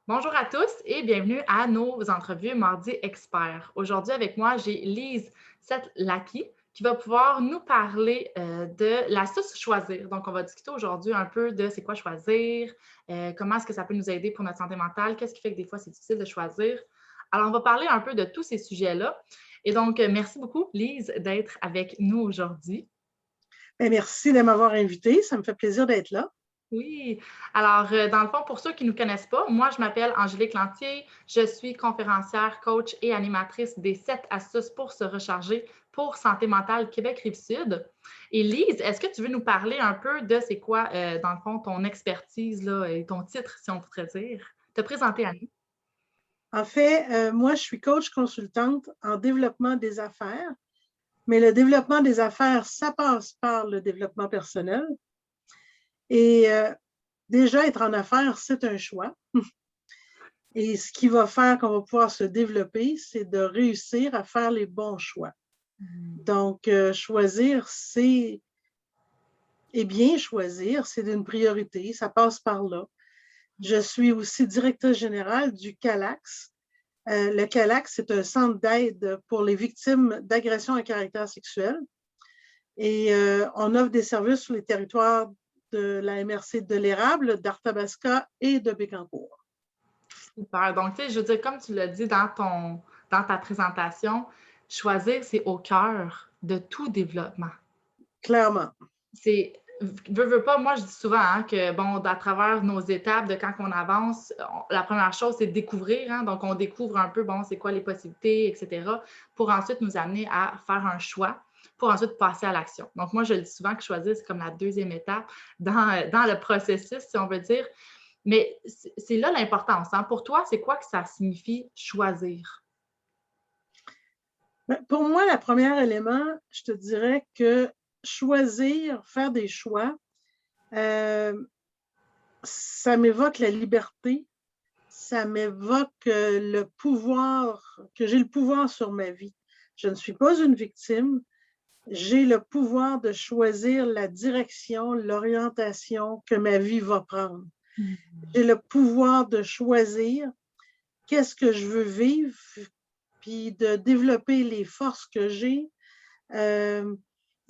Bonjour à tous et bienvenue à nos entrevues Mardi Experts. Aujourd'hui, avec moi, j'ai Lise Setlaki qui va pouvoir nous parler de l'astuce choisir. Donc, on va discuter aujourd'hui un peu de c'est quoi choisir, comment est-ce que ça peut nous aider pour notre santé mentale, qu'est-ce qui fait que des fois c'est difficile de choisir. Alors, on va parler un peu de tous ces sujets-là. Et donc, merci beaucoup, Lise, d'être avec nous aujourd'hui. Bien, merci de m'avoir invitée. Ça me fait plaisir d'être là. Oui. Alors, dans le fond, pour ceux qui ne nous connaissent pas, moi, je m'appelle Angélique Lantier. Je suis conférencière, coach et animatrice des 7 astuces pour se recharger pour Santé mentale Québec Rive-Sud. Et Lise, est-ce que tu veux nous parler un peu de c'est quoi, dans le fond, ton expertise là, et ton titre, si on pourrait dire? Te présenter à nous. En fait, moi, je suis coach consultante en développement des affaires, mais le développement des affaires, ça passe par le développement personnel. Et déjà, être en affaires, c'est un choix. Et ce qui va faire qu'on va pouvoir se développer, c'est de réussir à faire les bons choix. Donc, choisir, c'est, et bien choisir, c'est une priorité. Ça passe par là. Je suis aussi directrice générale du CALAX. Le CALAX, c'est un centre d'aide pour les victimes d'agressions à caractère sexuel. Et on offre des services sur les territoires de la MRC de l'Érable, d'Arthabasca et de Bécancour. Super. Donc, tu sais, je veux dire, comme tu l'as dit dans ta présentation, choisir, c'est au cœur de tout développement. Clairement. C'est veux pas, moi je dis souvent hein, que bon, à travers nos étapes de quand on avance, la première chose, c'est de découvrir. Hein, donc, on découvre un peu, bon, c'est quoi les possibilités, etc., pour ensuite nous amener à faire un choix, pour ensuite passer à l'action. Donc, moi, je le dis souvent que choisir, c'est comme la deuxième étape dans le processus, si on veut dire. Mais c'est là l'importance. Hein. Pour toi, c'est quoi que ça signifie choisir? Pour moi, le premier élément, je te dirais que choisir, faire des choix, euh, ça m'évoque la liberté, ça m'évoque le pouvoir, que j'ai le pouvoir sur ma vie. Je ne suis pas une victime. J'ai le pouvoir de choisir la direction, l'orientation que ma vie va prendre. J'ai le pouvoir de choisir qu'est-ce que je veux vivre, puis de développer les forces que j'ai, euh,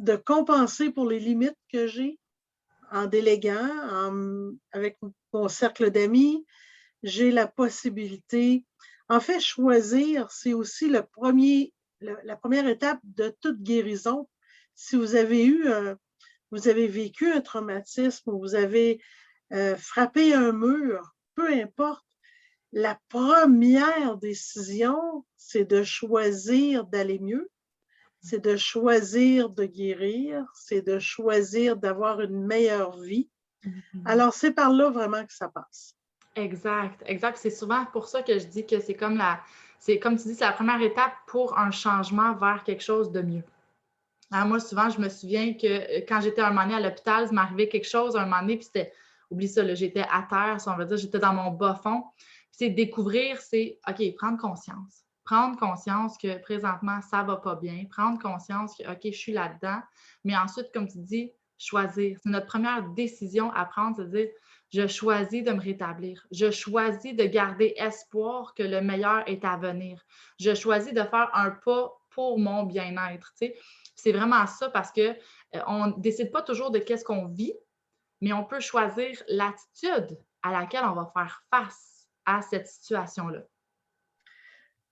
de compenser pour les limites que j'ai en déléguant, avec mon cercle d'amis. J'ai la possibilité. En fait, choisir, c'est aussi la première étape de toute guérison. Si vous avez vécu un traumatisme ou vous avez frappé un mur, peu importe, la première décision, c'est de choisir d'aller mieux, c'est de choisir de guérir, c'est de choisir d'avoir une meilleure vie. Mhm. Alors, c'est par là vraiment que ça passe. Exact, exact. C'est souvent pour ça que je dis que c'est comme tu dis, c'est la première étape pour un changement vers quelque chose de mieux. Hein, moi, souvent, je me souviens que quand j'étais un moment donné à l'hôpital, il m'arrivait quelque chose un moment donné, puis c'était, oublie ça, là, j'étais à terre, si on veut dire, j'étais dans mon bas fond. Puis c'est découvrir, c'est, OK, prendre conscience. Prendre conscience que présentement, ça ne va pas bien. Prendre conscience que, OK, je suis là-dedans. Mais ensuite, comme tu dis, choisir. C'est notre première décision à prendre, c'est de dire, je choisis de me rétablir. Je choisis de garder espoir que le meilleur est à venir. Je choisis de faire un pas pour mon bien-être. Tu sais. C'est vraiment ça parce que on ne décide pas toujours de qu'est-ce qu'on vit, mais on peut choisir l'attitude à laquelle on va faire face à cette situation-là.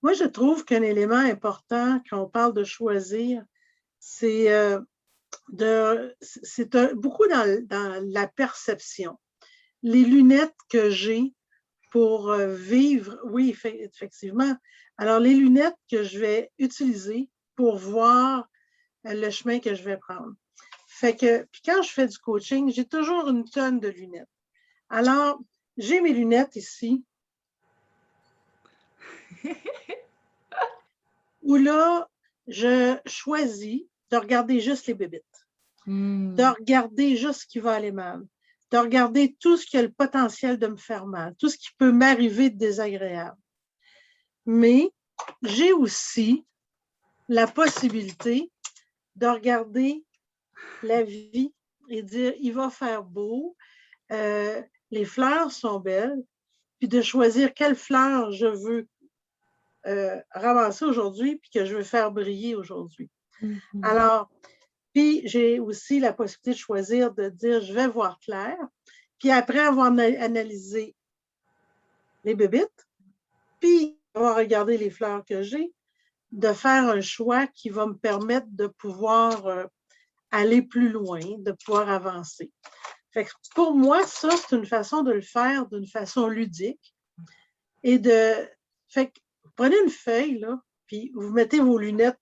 Moi, je trouve qu'un élément important quand on parle de choisir, c'est beaucoup dans la perception. Les lunettes que j'ai pour vivre, oui, effectivement. Alors, les lunettes que je vais utiliser pour voir le chemin que je vais prendre. Fait que, puis quand je fais du coaching, j'ai toujours une tonne de lunettes. Alors, j'ai mes lunettes ici, où là, je choisis de regarder juste les bébites, de Hmm. regarder juste ce qui va aller mal, de regarder tout ce qui a le potentiel de me faire mal, tout ce qui peut m'arriver de désagréable. Mais j'ai aussi la possibilité de regarder la vie et dire, il va faire beau, les fleurs sont belles, puis de choisir quelle fleur je veux ramasser aujourd'hui, puis que je veux faire briller aujourd'hui. Alors, puis j'ai aussi la possibilité de choisir de dire, je vais voir clair, puis après avoir analysé les bébites, puis avoir regardé les fleurs que j'ai, de faire un choix qui va me permettre de pouvoir aller plus loin, de pouvoir avancer. Fait que pour moi, ça, c'est une façon de le faire d'une façon ludique. Et fait que vous prenez une feuille, là, puis vous mettez vos lunettes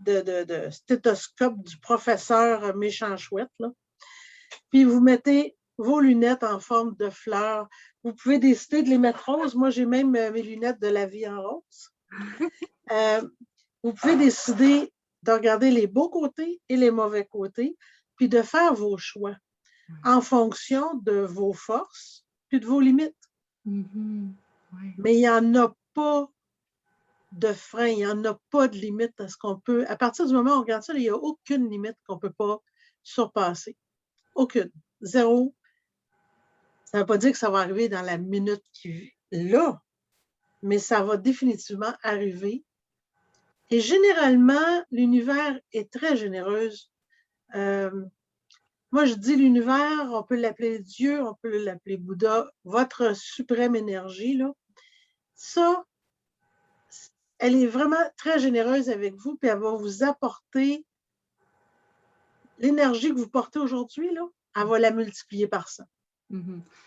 de stéthoscope du professeur méchant chouette, là, puis vous mettez vos lunettes en forme de fleurs. Vous pouvez décider de les mettre roses. Moi, j'ai même mes lunettes de la vie en rose. Vous pouvez décider de regarder les beaux côtés et les mauvais côtés, puis de faire vos choix en fonction de vos forces puis de vos limites. Mais il n'y en a pas de frein, il n'y en a pas de limite à ce qu'on peut. À partir du moment où on regarde ça, il n'y a aucune limite qu'on ne peut pas surpasser. Aucune. Zéro. Ça ne veut pas dire que ça va arriver dans la minute qui est là, mais ça va définitivement arriver. Et généralement, l'univers est très généreuse. Moi, je dis l'univers, on peut l'appeler Dieu, on peut l'appeler Bouddha, votre suprême énergie, là. Ça, elle est vraiment très généreuse avec vous, puis elle va vous apporter l'énergie que vous portez aujourd'hui, là, elle va la multiplier par ça.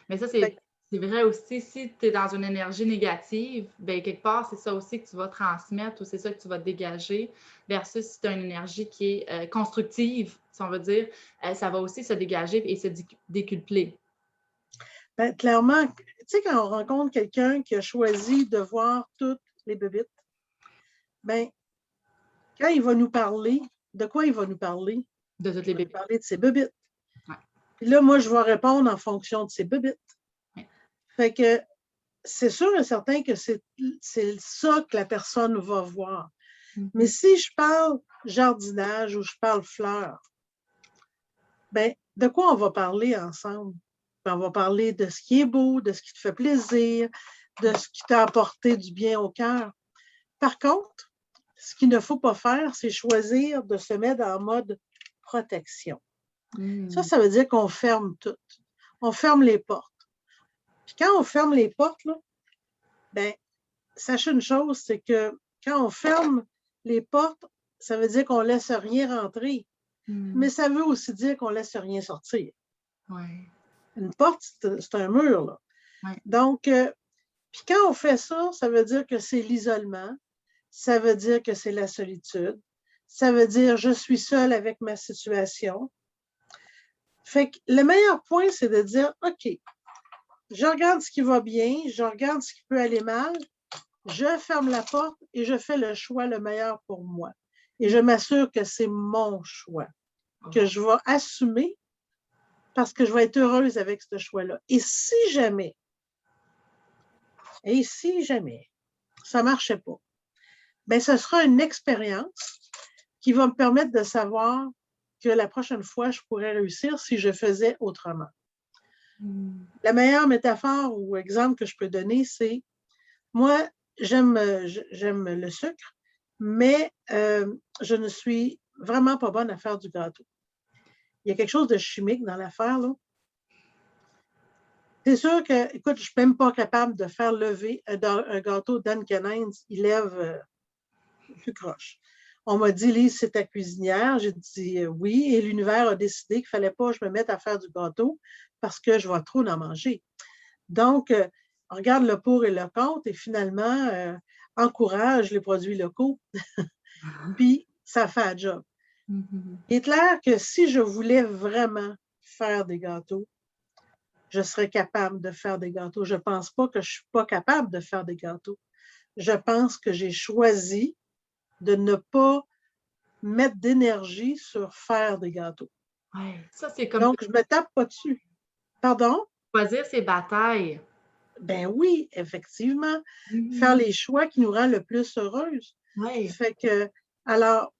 Mais ça, c'est vrai aussi, si tu es dans une énergie négative, bien, quelque part, c'est ça aussi que tu vas transmettre ou c'est ça que tu vas dégager, versus si tu as une énergie qui est constructive, si on veut dire, ça va aussi se dégager et se décupler. Bien, clairement, tu sais, quand on rencontre quelqu'un qui a choisi de voir toutes les bébites, bien, quand il va nous parler, de quoi il va nous parler? De toutes les bébites. Il va nous parler de ses bébites. Ouais. Puis là, moi, je vais répondre en fonction de ses bébites. Ouais. Fait que c'est sûr et certain que c'est ça que la personne va voir. Mais si je parle jardinage ou je parle fleurs, bien, de quoi on va parler ensemble? On va parler de ce qui est beau, de ce qui te fait plaisir, de ce qui t'a apporté du bien au cœur. Par contre, ce qu'il ne faut pas faire, c'est choisir de se mettre en mode protection. Ça veut dire qu'on ferme tout. On ferme les portes. Puis quand on ferme les portes, là, bien, sachez une chose, c'est que quand on ferme les portes, ça veut dire qu'on ne laisse rien rentrer. Mais ça veut aussi dire qu'on ne laisse rien sortir. Ouais. Une porte, c'est un mur, là. Ouais. Donc, puis quand on fait ça, ça veut dire que c'est l'isolement, ça veut dire que c'est la solitude, ça veut dire je suis seule avec ma situation. Fait que le meilleur point, c'est de dire, OK, je regarde ce qui va bien, je regarde ce qui peut aller mal, je ferme la porte et je fais le choix le meilleur pour moi. Et je m'assure que c'est mon choix, que je vais assumer parce que je vais être heureuse avec ce choix-là. Et si jamais, ça ne marchait pas, bien, ce sera une expérience qui va me permettre de savoir que la prochaine fois, je pourrais réussir si je faisais autrement. La meilleure métaphore ou exemple que je peux donner, c'est moi, j'aime le sucre, mais je ne suis vraiment pas bonne à faire du gâteau. Il y a quelque chose de chimique dans l'affaire, là. C'est sûr que, écoute, je ne suis même pas capable de faire lever un gâteau Dunkin' Hines, il lève plus croche. On m'a dit, Lise, c'est ta cuisinière. J'ai dit oui, et l'univers a décidé qu'il ne fallait pas que je me mette à faire du gâteau parce que je vais trop en manger. Donc, on regarde le pour et le contre et finalement, encourage les produits locaux. Puis, ça fait un job. Il est clair que si je voulais vraiment faire des gâteaux, je serais capable de faire des gâteaux. Je ne pense pas que je ne suis pas capable de faire des gâteaux. Je pense que j'ai choisi de ne pas mettre d'énergie sur faire des gâteaux. Ouais, ça, c'est comme... Donc, je ne me tape pas dessus. Pardon? Choisir ses batailles. Ben oui, effectivement. Faire les choix qui nous rendent le plus heureuses. Ouais. Fait que, alors,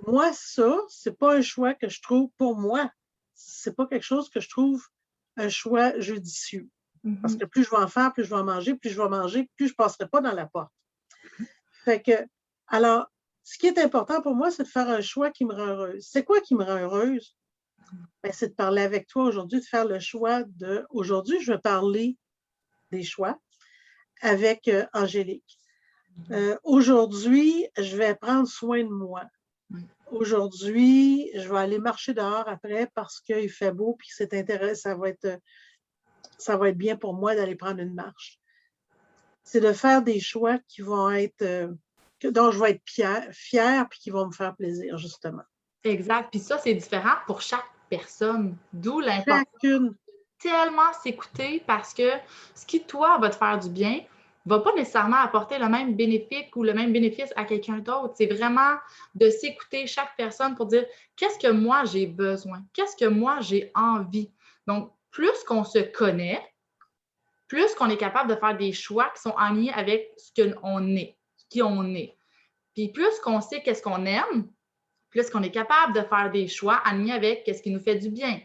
moi, ça, c'est pas un choix que je trouve pour moi. C'est pas quelque chose que je trouve un choix judicieux. Parce que plus je vais en faire, plus je vais en manger, plus je vais manger, plus je ne passerai pas dans la porte. Fait que, alors, ce qui est important pour moi, c'est de faire un choix qui me rend heureuse. C'est quoi qui me rend heureuse? Ben, c'est de parler avec toi aujourd'hui, de faire le choix de... Aujourd'hui, je vais parler des choix avec Angélique. Aujourd'hui, je vais prendre soin de moi. Aujourd'hui, je vais aller marcher dehors après parce qu'il fait beau et que c'est intéressant. Ça va être bien pour moi d'aller prendre une marche. C'est de faire des choix qui vont être, dont je vais être fière et qui vont me faire plaisir, justement. Exact. Puis ça, c'est différent pour chaque personne. D'où l'importance Chacune. de tellement s'écouter parce que ce qui, toi, va te faire du bien, ne va pas nécessairement apporter le même bénéfice ou le même bénéfice à quelqu'un d'autre. C'est vraiment de s'écouter chaque personne pour dire qu'est-ce que moi j'ai besoin, qu'est-ce que moi j'ai envie. Donc, plus qu'on se connaît, plus qu'on est capable de faire des choix qui sont en lien avec ce qu'on est, qui on est. Puis plus qu'on sait qu'est-ce qu'on aime, plus qu'on est capable de faire des choix alignés avec ce qui nous fait du bien.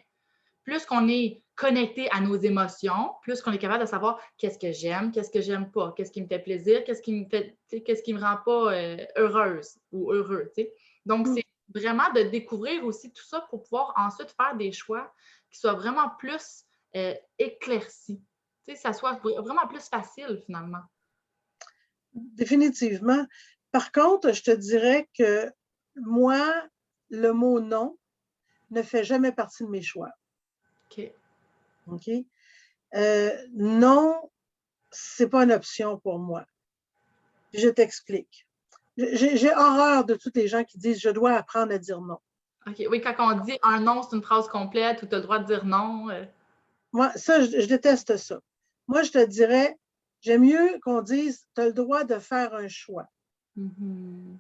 Plus qu'on est connecté à nos émotions, plus qu'on est capable de savoir qu'est-ce que j'aime pas, qu'est-ce qui me fait plaisir, qu'est-ce qui me rend pas heureuse ou heureux. T'sais. Donc, c'est vraiment de découvrir aussi tout ça pour pouvoir ensuite faire des choix qui soient vraiment plus éclaircis. Que ça soit vraiment plus facile finalement. Définitivement. Par contre, je te dirais que moi, le mot non ne fait jamais partie de mes choix. OK. OK? Non, ce n'est pas une option pour moi. Je t'explique. J'ai horreur de tous les gens qui disent « je dois apprendre à dire non ». OK. Oui, quand on dit un non, c'est une phrase complète où tu as le droit de dire non. Moi, ça, je déteste ça. Moi, je te dirais, j'aime mieux qu'on dise « tu as le droit de faire un choix ».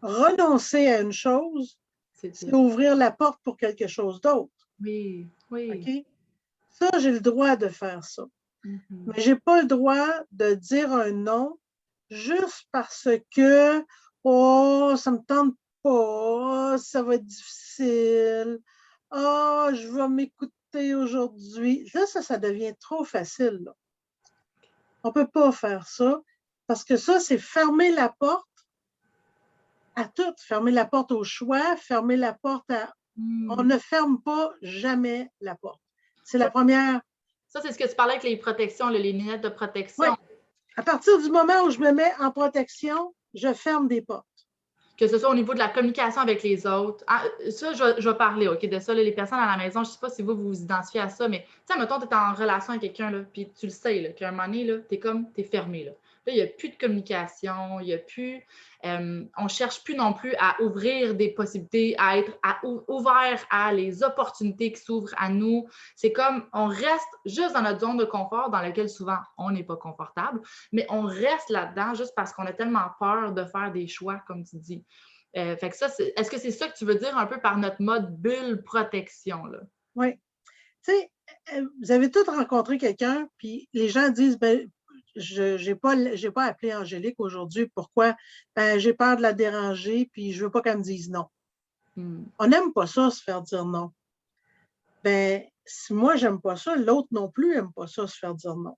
Renoncer à une chose, c'est ouvrir la porte pour quelque chose d'autre. Oui, oui. OK? Ça, j'ai le droit de faire ça. Mais je n'ai pas le droit de dire un non juste parce que oh, ça ne me tente pas, ça va être difficile, oh, je vais m'écouter aujourd'hui. Là, ça devient trop facile. Là. On ne peut pas faire ça parce que ça, c'est fermer la porte à tout, fermer la porte au choix, fermer la porte à... On ne ferme pas jamais la porte. C'est la première... Ça, c'est ce que tu parlais avec les protections, les lunettes de protection. Oui. À partir du moment où je me mets en protection, je ferme des portes. Que ce soit au niveau de la communication avec les autres. Ah, ça, je vais parler, OK, de ça. Là, les personnes à la maison, je ne sais pas si vous vous identifiez à ça, mais tu sais, mettons, tu es en relation avec quelqu'un, puis tu le sais, qu'à un moment donné, tu es fermé. Là, il n'y a plus de communication, il n'y a plus... on ne cherche plus non plus à ouvrir des possibilités, à être ouvert à les opportunités qui s'ouvrent à nous. C'est comme, on reste juste dans notre zone de confort dans laquelle souvent, on n'est pas confortable, mais on reste là-dedans juste parce qu'on a tellement peur de faire des choix, comme tu dis. Fait que ça, est-ce que c'est ça que tu veux dire un peu par notre mode bulle protection? Là? Oui. Tu sais, vous avez tous rencontré quelqu'un, puis les gens disent, ben, je n'ai pas appelé Angélique aujourd'hui. Pourquoi? Ben, j'ai peur de la déranger, puis je ne veux pas qu'elle me dise non. On n'aime pas ça, se faire dire non. Ben, si moi, je n'aime pas ça, l'autre non plus n'aime pas ça, se faire dire non.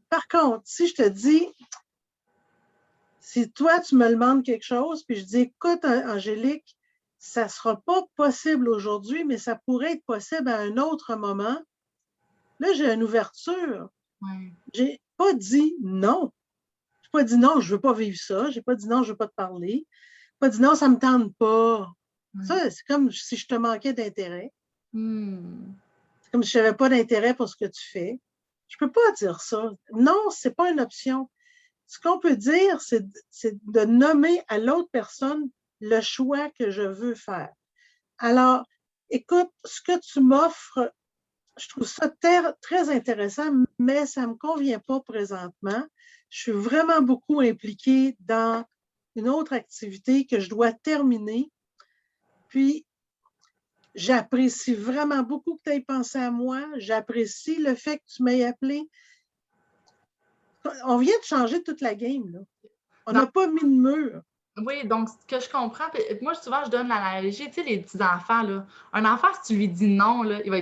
Par contre, si je te dis, si toi, tu me demandes quelque chose, puis je dis, écoute, Angélique, ça ne sera pas possible aujourd'hui, mais ça pourrait être possible à un autre moment. Là, j'ai une ouverture. Ouais. Je n'ai pas dit non. Je n'ai pas dit non, je ne veux pas vivre ça. Je n'ai pas dit non, je ne veux pas te parler. Je n'ai pas dit non, ça ne me tente pas. Ouais. Ça, c'est comme si je te manquais d'intérêt. C'est comme si je n'avais pas d'intérêt pour ce que tu fais. Je ne peux pas dire ça. Non, ce n'est pas une option. Ce qu'on peut dire, c'est de nommer à l'autre personne le choix que je veux faire. Alors, écoute, ce que tu m'offres, je trouve ça très intéressant, mais ça ne me convient pas présentement. Je suis vraiment beaucoup impliquée dans une autre activité que je dois terminer. Puis, j'apprécie vraiment beaucoup que tu aies pensé à moi. J'apprécie le fait que tu m'aies appelé. On vient de changer toute la game, là. On n'a pas mis de mur. Oui, donc ce que je comprends, moi souvent je donne l'analogie, tu sais, les petits-enfants, là. Un enfant, si tu lui dis non, là, il va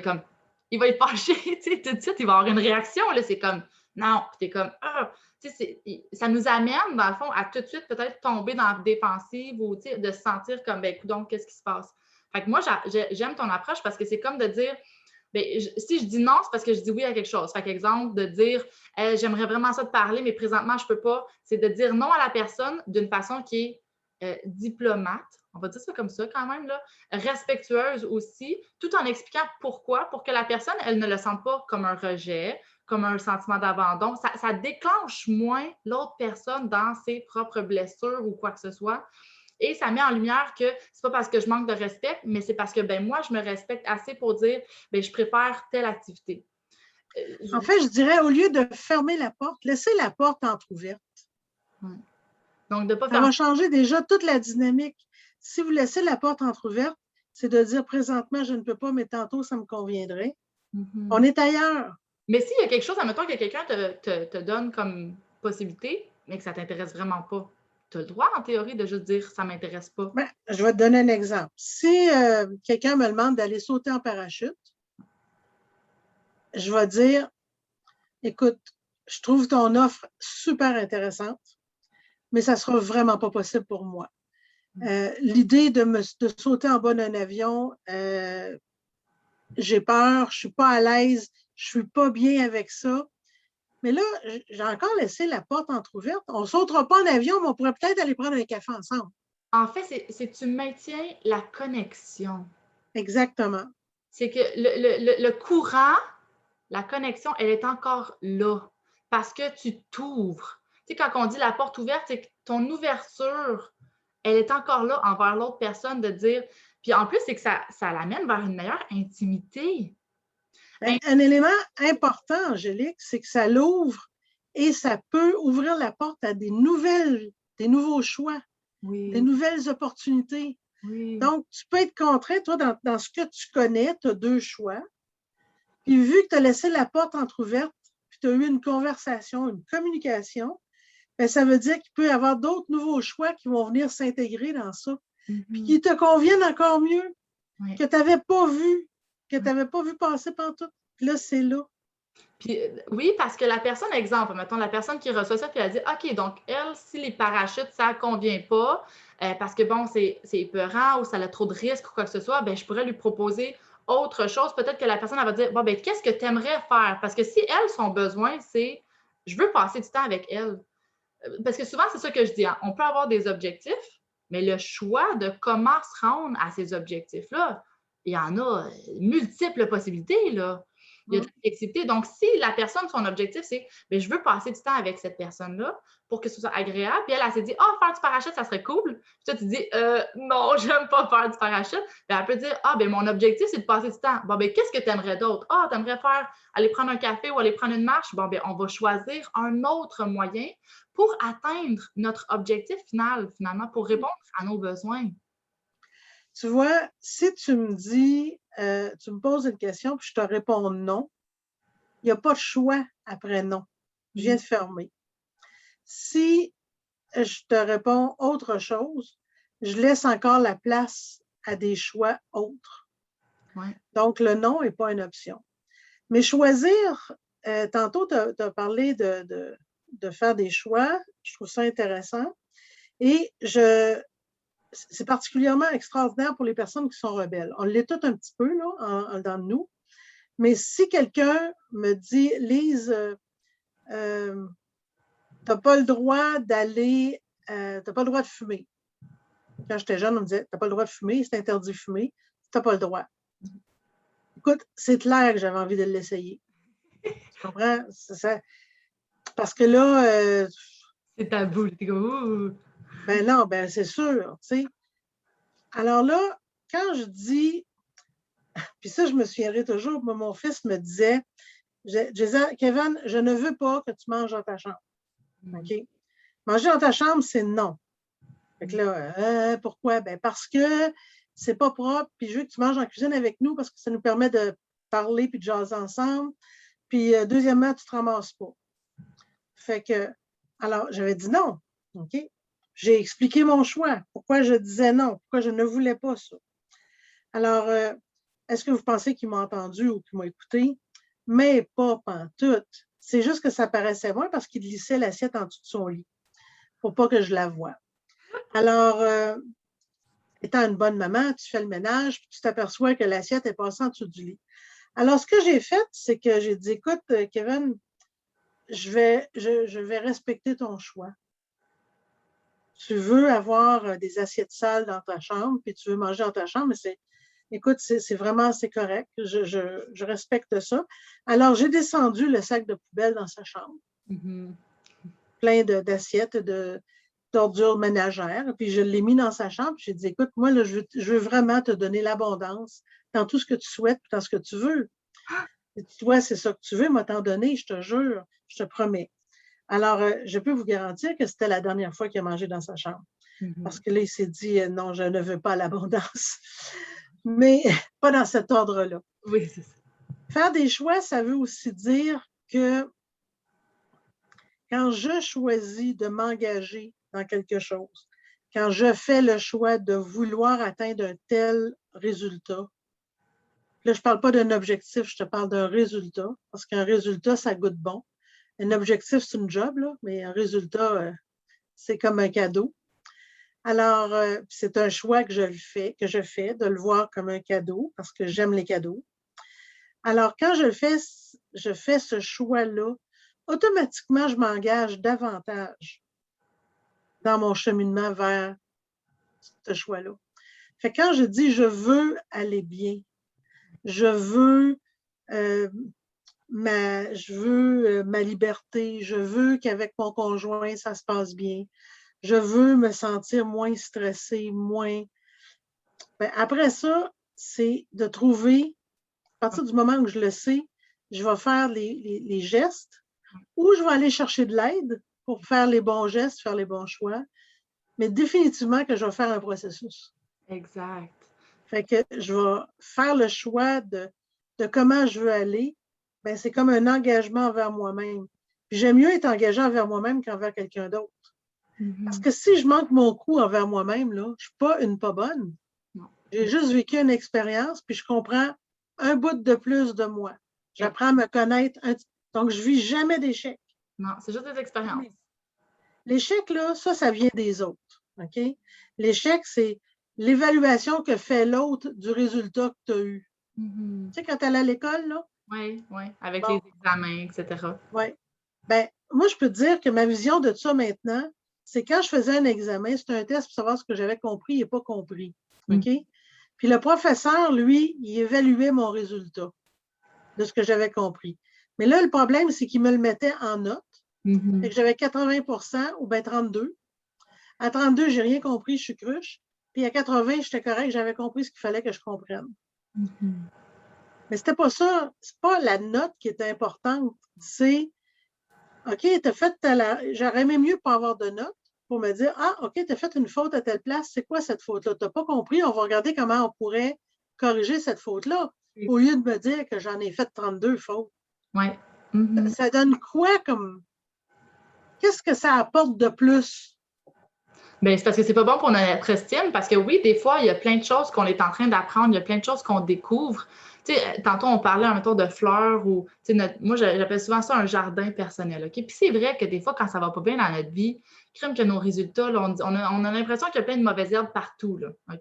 être fâché, tu sais, tout de suite, il va avoir une réaction, là, c'est comme, Non, puis t'es comme, ah, tu sais, ça nous amène, dans le fond, à tout de suite peut-être tomber dans la défensive ou, tu sais, de se sentir comme, ben, coudonc, qu'est-ce qui se passe? Fait que moi, j'aime ton approche parce que c'est comme de dire, ben, si je dis non, c'est parce que je dis oui à quelque chose. Fait qu'exemple, de dire, j'aimerais vraiment ça te parler, mais présentement, je peux pas. C'est de dire non à la personne d'une façon qui est diplomate, on va dire ça comme ça quand même, là, respectueuse aussi, tout en expliquant pourquoi, pour que la personne, elle ne le sente pas comme un rejet, comme un sentiment d'abandon. Ça déclenche moins l'autre personne dans ses propres blessures ou quoi que ce soit. Et ça met en lumière que c'est pas parce que je manque de respect, mais c'est parce que ben, moi, je me respecte assez pour dire ben, je préfère telle activité. En fait, je dirais, au lieu de fermer la porte, laissez la porte entrouverte. Donc, de pas ça va changer déjà toute la dynamique. Si vous laissez la porte entrouverte, c'est de dire présentement, je ne peux pas, mais tantôt, ça me conviendrait. On est ailleurs. Mais s'il y a quelque chose, admettons que quelqu'un te donne comme possibilité, mais que ça ne t'intéresse vraiment pas, tu as le droit, en théorie, de juste dire ça ne m'intéresse pas. Ben, je vais te donner un exemple. Si quelqu'un me demande d'aller sauter en parachute, je vais dire, écoute, je trouve ton offre super intéressante, mais ça ne sera vraiment pas possible pour moi. L'idée de sauter en bas d'un avion, j'ai peur, je ne suis pas à l'aise, je ne suis pas bien avec ça. Mais là, j'ai encore laissé la porte entrouverte. On ne sautera pas en avion, mais on pourrait peut-être aller prendre un café ensemble. En fait, c'est tu maintiens la connexion. Exactement. C'est que le courant, la connexion, elle est encore là parce que tu t'ouvres. Tu sais, quand on dit la porte ouverte, c'est que ton ouverture, elle est encore là envers l'autre personne de dire. Puis en plus, c'est que ça l'amène vers une meilleure intimité. Un élément important, Angélique, c'est que ça l'ouvre et ça peut ouvrir la porte à des nouveaux choix, des nouvelles opportunités. Oui. Donc, tu peux être contraint, toi, dans ce que tu connais, tu as 2 choix. Puis vu que tu as laissé la porte entrouverte, puis tu as eu une conversation, une communication, bien, ça veut dire qu'il peut y avoir d'autres nouveaux choix qui vont venir s'intégrer dans ça, puis qui te conviennent encore mieux, que tu n'avais pas vu, passer pantoute. Puis là, c'est là. Puis, oui, parce que la personne, exemple, mettons, la personne qui reçoit ça, puis elle dit, OK, donc elle, si les parachutes, ça ne convient pas, parce que bon, c'est épeurant ou ça a trop de risques ou quoi que ce soit, ben, je pourrais lui proposer autre chose. Peut-être que la personne, elle va dire, bon, ben, qu'est-ce que tu aimerais faire? Parce que si elle, son besoin, c'est, je veux passer du temps avec elle. Parce que souvent, c'est ça que je dis, hein, on peut avoir des objectifs, mais le choix de comment se rendre à ces objectifs-là, il y en a multiples possibilités, là. Il y a de la flexibilité. Donc, si la personne, son objectif, c'est bien, je veux passer du temps avec cette personne-là pour que ce soit agréable, puis elle s'est dit, oh, faire du parachute, ça serait cool. Puis toi, tu dis, non, j'aime pas faire du parachute. Puis elle peut dire, ah, bien, mon objectif, c'est de passer du temps. Bon, bien, qu'est-ce que tu aimerais d'autre? Ah, tu aimerais aller prendre un café ou aller prendre une marche? Bon, bien, on va choisir un autre moyen pour atteindre notre objectif final, finalement, pour répondre à nos besoins. Tu vois, si tu me dis, tu me poses une question, puis je te réponds non, il n'y a pas de choix après non. Je viens de fermer. Si je te réponds autre chose, je laisse encore la place à des choix autres. Ouais. Donc, le non n'est pas une option. Mais choisir, tantôt, tu as parlé de faire des choix. Je trouve ça intéressant. Et c'est particulièrement extraordinaire pour les personnes qui sont rebelles. On l'est tout un petit peu là, dans nous. Mais si quelqu'un me dit, Lise, tu n'as pas le droit d'aller, tu n'as pas le droit de fumer. Quand j'étais jeune, on me disait, tu n'as pas le droit de fumer, c'est interdit de fumer, tu n'as pas le droit. Écoute, c'est clair que j'avais envie de l'essayer. Tu comprends? Parce que là... c'est tabou. Ben non, ben c'est sûr. T'sais. Alors là, quand je dis... Puis ça, je me souviendrai toujours, mon fils me disait, je disais, Kevin, je ne veux pas que tu manges dans ta chambre. OK? Manger dans ta chambre, c'est non. Fait que là, pourquoi? Ben parce que c'est pas propre, puis je veux que tu manges en cuisine avec nous parce que ça nous permet de parler puis de jaser ensemble. Puis deuxièmement, tu te ramasses pas. Fait que, alors, j'avais dit non. OK? J'ai expliqué mon choix, pourquoi je disais non, pourquoi je ne voulais pas ça. Alors, est-ce que vous pensez qu'il m'a entendu ou qu'il m'a écouté? Mais pas pantoute. C'est juste que ça paraissait moins parce qu'il glissait l'assiette en dessous de son lit pour pas que je la voie. Alors, étant une bonne maman, tu fais le ménage, puis tu t'aperçois que l'assiette est passée en dessous du lit. Alors, ce que j'ai fait, c'est que j'ai dit, écoute, Kevin, je vais respecter ton choix. Tu veux avoir des assiettes sales dans ta chambre, puis tu veux manger dans ta chambre, mais écoute, c'est vraiment, c'est correct. Je respecte ça. Alors, j'ai descendu le sac de poubelle dans sa chambre, plein d'assiettes, d'ordures ménagères, puis je l'ai mis dans sa chambre, puis j'ai dit, écoute, moi, là, je veux vraiment te donner l'abondance dans tout ce que tu souhaites, dans ce que tu veux. Et toi, c'est ça que tu veux, moi t'en donner, je te jure, je te promets. Alors, je peux vous garantir que c'était la dernière fois qu'il a mangé dans sa chambre. Parce que là, il s'est dit, non, je ne veux pas l'abondance. Mais pas dans cet ordre-là. Oui, c'est ça. Faire des choix, ça veut aussi dire que quand je choisis de m'engager dans quelque chose, quand je fais le choix de vouloir atteindre un tel résultat, là, je ne parle pas d'un objectif, je te parle d'un résultat, parce qu'un résultat, ça goûte bon. Un objectif, c'est une job, là, mais un résultat, c'est comme un cadeau. Alors, c'est un choix que je fais, de le voir comme un cadeau, parce que j'aime les cadeaux. Alors, quand je fais ce choix-là, automatiquement, je m'engage davantage dans mon cheminement vers ce choix-là. Fait que quand je dis je veux aller bien, je veux ma liberté, je veux qu'avec mon conjoint, ça se passe bien, je veux me sentir moins stressée, moins... Ben, après ça, c'est de trouver, à partir du moment où je le sais, je vais faire les gestes ou je vais aller chercher de l'aide pour faire les bons gestes, faire les bons choix, mais définitivement que je vais faire un processus. Exact. Fait que je vais faire le choix de comment je veux aller. Ben, c'est comme un engagement envers moi-même. Puis j'aime mieux être engagé envers moi-même qu'envers quelqu'un d'autre. Parce que si je manque mon coup envers moi-même, là, je ne suis pas une pas bonne. Non. J'ai juste vécu une expérience, puis je comprends un bout de plus de moi. J'apprends à me connaître. Donc, je ne vis jamais d'échec. Non, c'est juste des expériences. L'échec, là, ça vient des autres. OK? L'échec, c'est l'évaluation que fait l'autre du résultat que tu as eu. Tu sais, quand tu allais à l'école, là? Oui, avec les examens, etc. Oui. Ben, moi, je peux te dire que ma vision de ça maintenant, c'est quand je faisais un examen, c'était un test pour savoir ce que j'avais compris et pas compris. OK? Puis le professeur, lui, il évaluait mon résultat de ce que j'avais compris. Mais là, le problème, c'est qu'il me le mettait en note. Fait que j'avais 80% ou bien 32. À 32, je n'ai rien compris, je suis cruche. Puis à 80, j'étais correct, j'avais compris ce qu'il fallait que je comprenne. Mais c'était pas ça. C'est pas la note qui est importante. C'est OK, j'aurais aimé mieux pas avoir de notes pour me dire ah, OK, tu as fait une faute à telle place, c'est quoi cette faute-là? Tu n'as pas compris, on va regarder comment on pourrait corriger cette faute-là, au lieu de me dire que j'en ai fait 32 fautes. Oui. Ça donne quoi comme. Qu'est-ce que ça apporte de plus? Bien, c'est parce que c'est pas bon pour notre estime, parce que oui, des fois, il y a plein de choses qu'on est en train d'apprendre, il y a plein de choses qu'on découvre. Tu sais, tantôt, on parlait un tour de fleurs ou, tu sais, moi, j'appelle souvent ça un jardin personnel, OK? Puis c'est vrai que des fois, quand ça va pas bien dans notre vie, crime que nos résultats, là, on a l'impression qu'il y a plein de mauvaises herbes partout, là, OK?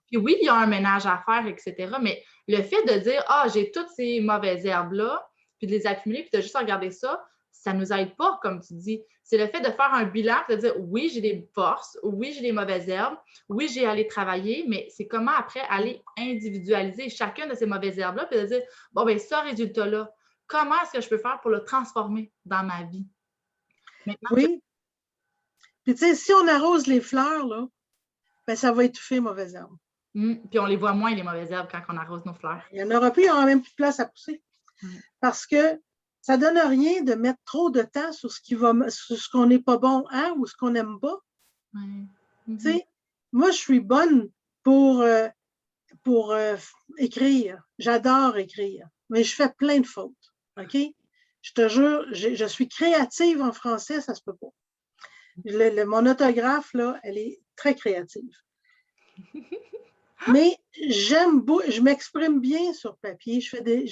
Puis oui, il y a un ménage à faire, etc. Mais le fait de dire, ah, j'ai toutes ces mauvaises herbes-là, puis de les accumuler, puis de juste regarder ça, ça ne nous aide pas, comme tu dis. C'est le fait de faire un bilan, de dire oui, j'ai des forces, oui, j'ai des mauvaises herbes, oui, j'ai allé travailler, mais c'est comment après aller individualiser chacune de ces mauvaises herbes-là, puis de dire, bon, bien, ce résultat-là, comment est-ce que je peux faire pour le transformer dans ma vie? Maintenant, oui. Puis, tu sais, si on arrose les fleurs, là, ben, ça va étouffer les mauvaises herbes. Puis, on les voit moins, les mauvaises herbes, quand on arrose nos fleurs. Il y en aura plus, il n'y aura même plus de place à pousser. Parce que ça ne donne rien de mettre trop de temps sur ce qu'on n'est pas bon à ou ce qu'on n'aime pas. Tu sais, moi, je suis bonne pour écrire. J'adore écrire, mais je fais plein de fautes. OK? Je te jure, je suis créative en français, ça se peut pas. Mon orthographe, là, elle est très créative. Mais je m'exprime bien sur papier. Je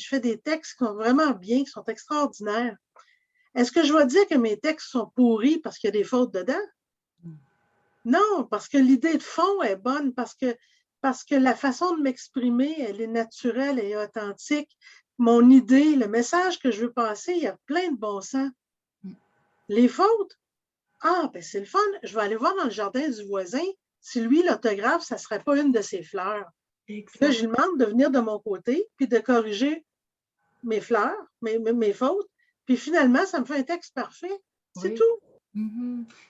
fais des textes qui sont vraiment bien, qui sont extraordinaires. Est-ce que je vais dire que mes textes sont pourris parce qu'il y a des fautes dedans? Non, parce que l'idée de fond est bonne, parce que la façon de m'exprimer, elle est naturelle et authentique. Mon idée, le message que je veux passer, il y a plein de bon sens. Les fautes, ben c'est le fun. Je vais aller voir dans le jardin du voisin si lui, l'autographe, ça ne serait pas une de ses fleurs. Là, je lui demande de venir de mon côté puis de corriger mes fleurs, mes fautes. Puis finalement, ça me fait un texte parfait. C'est tout.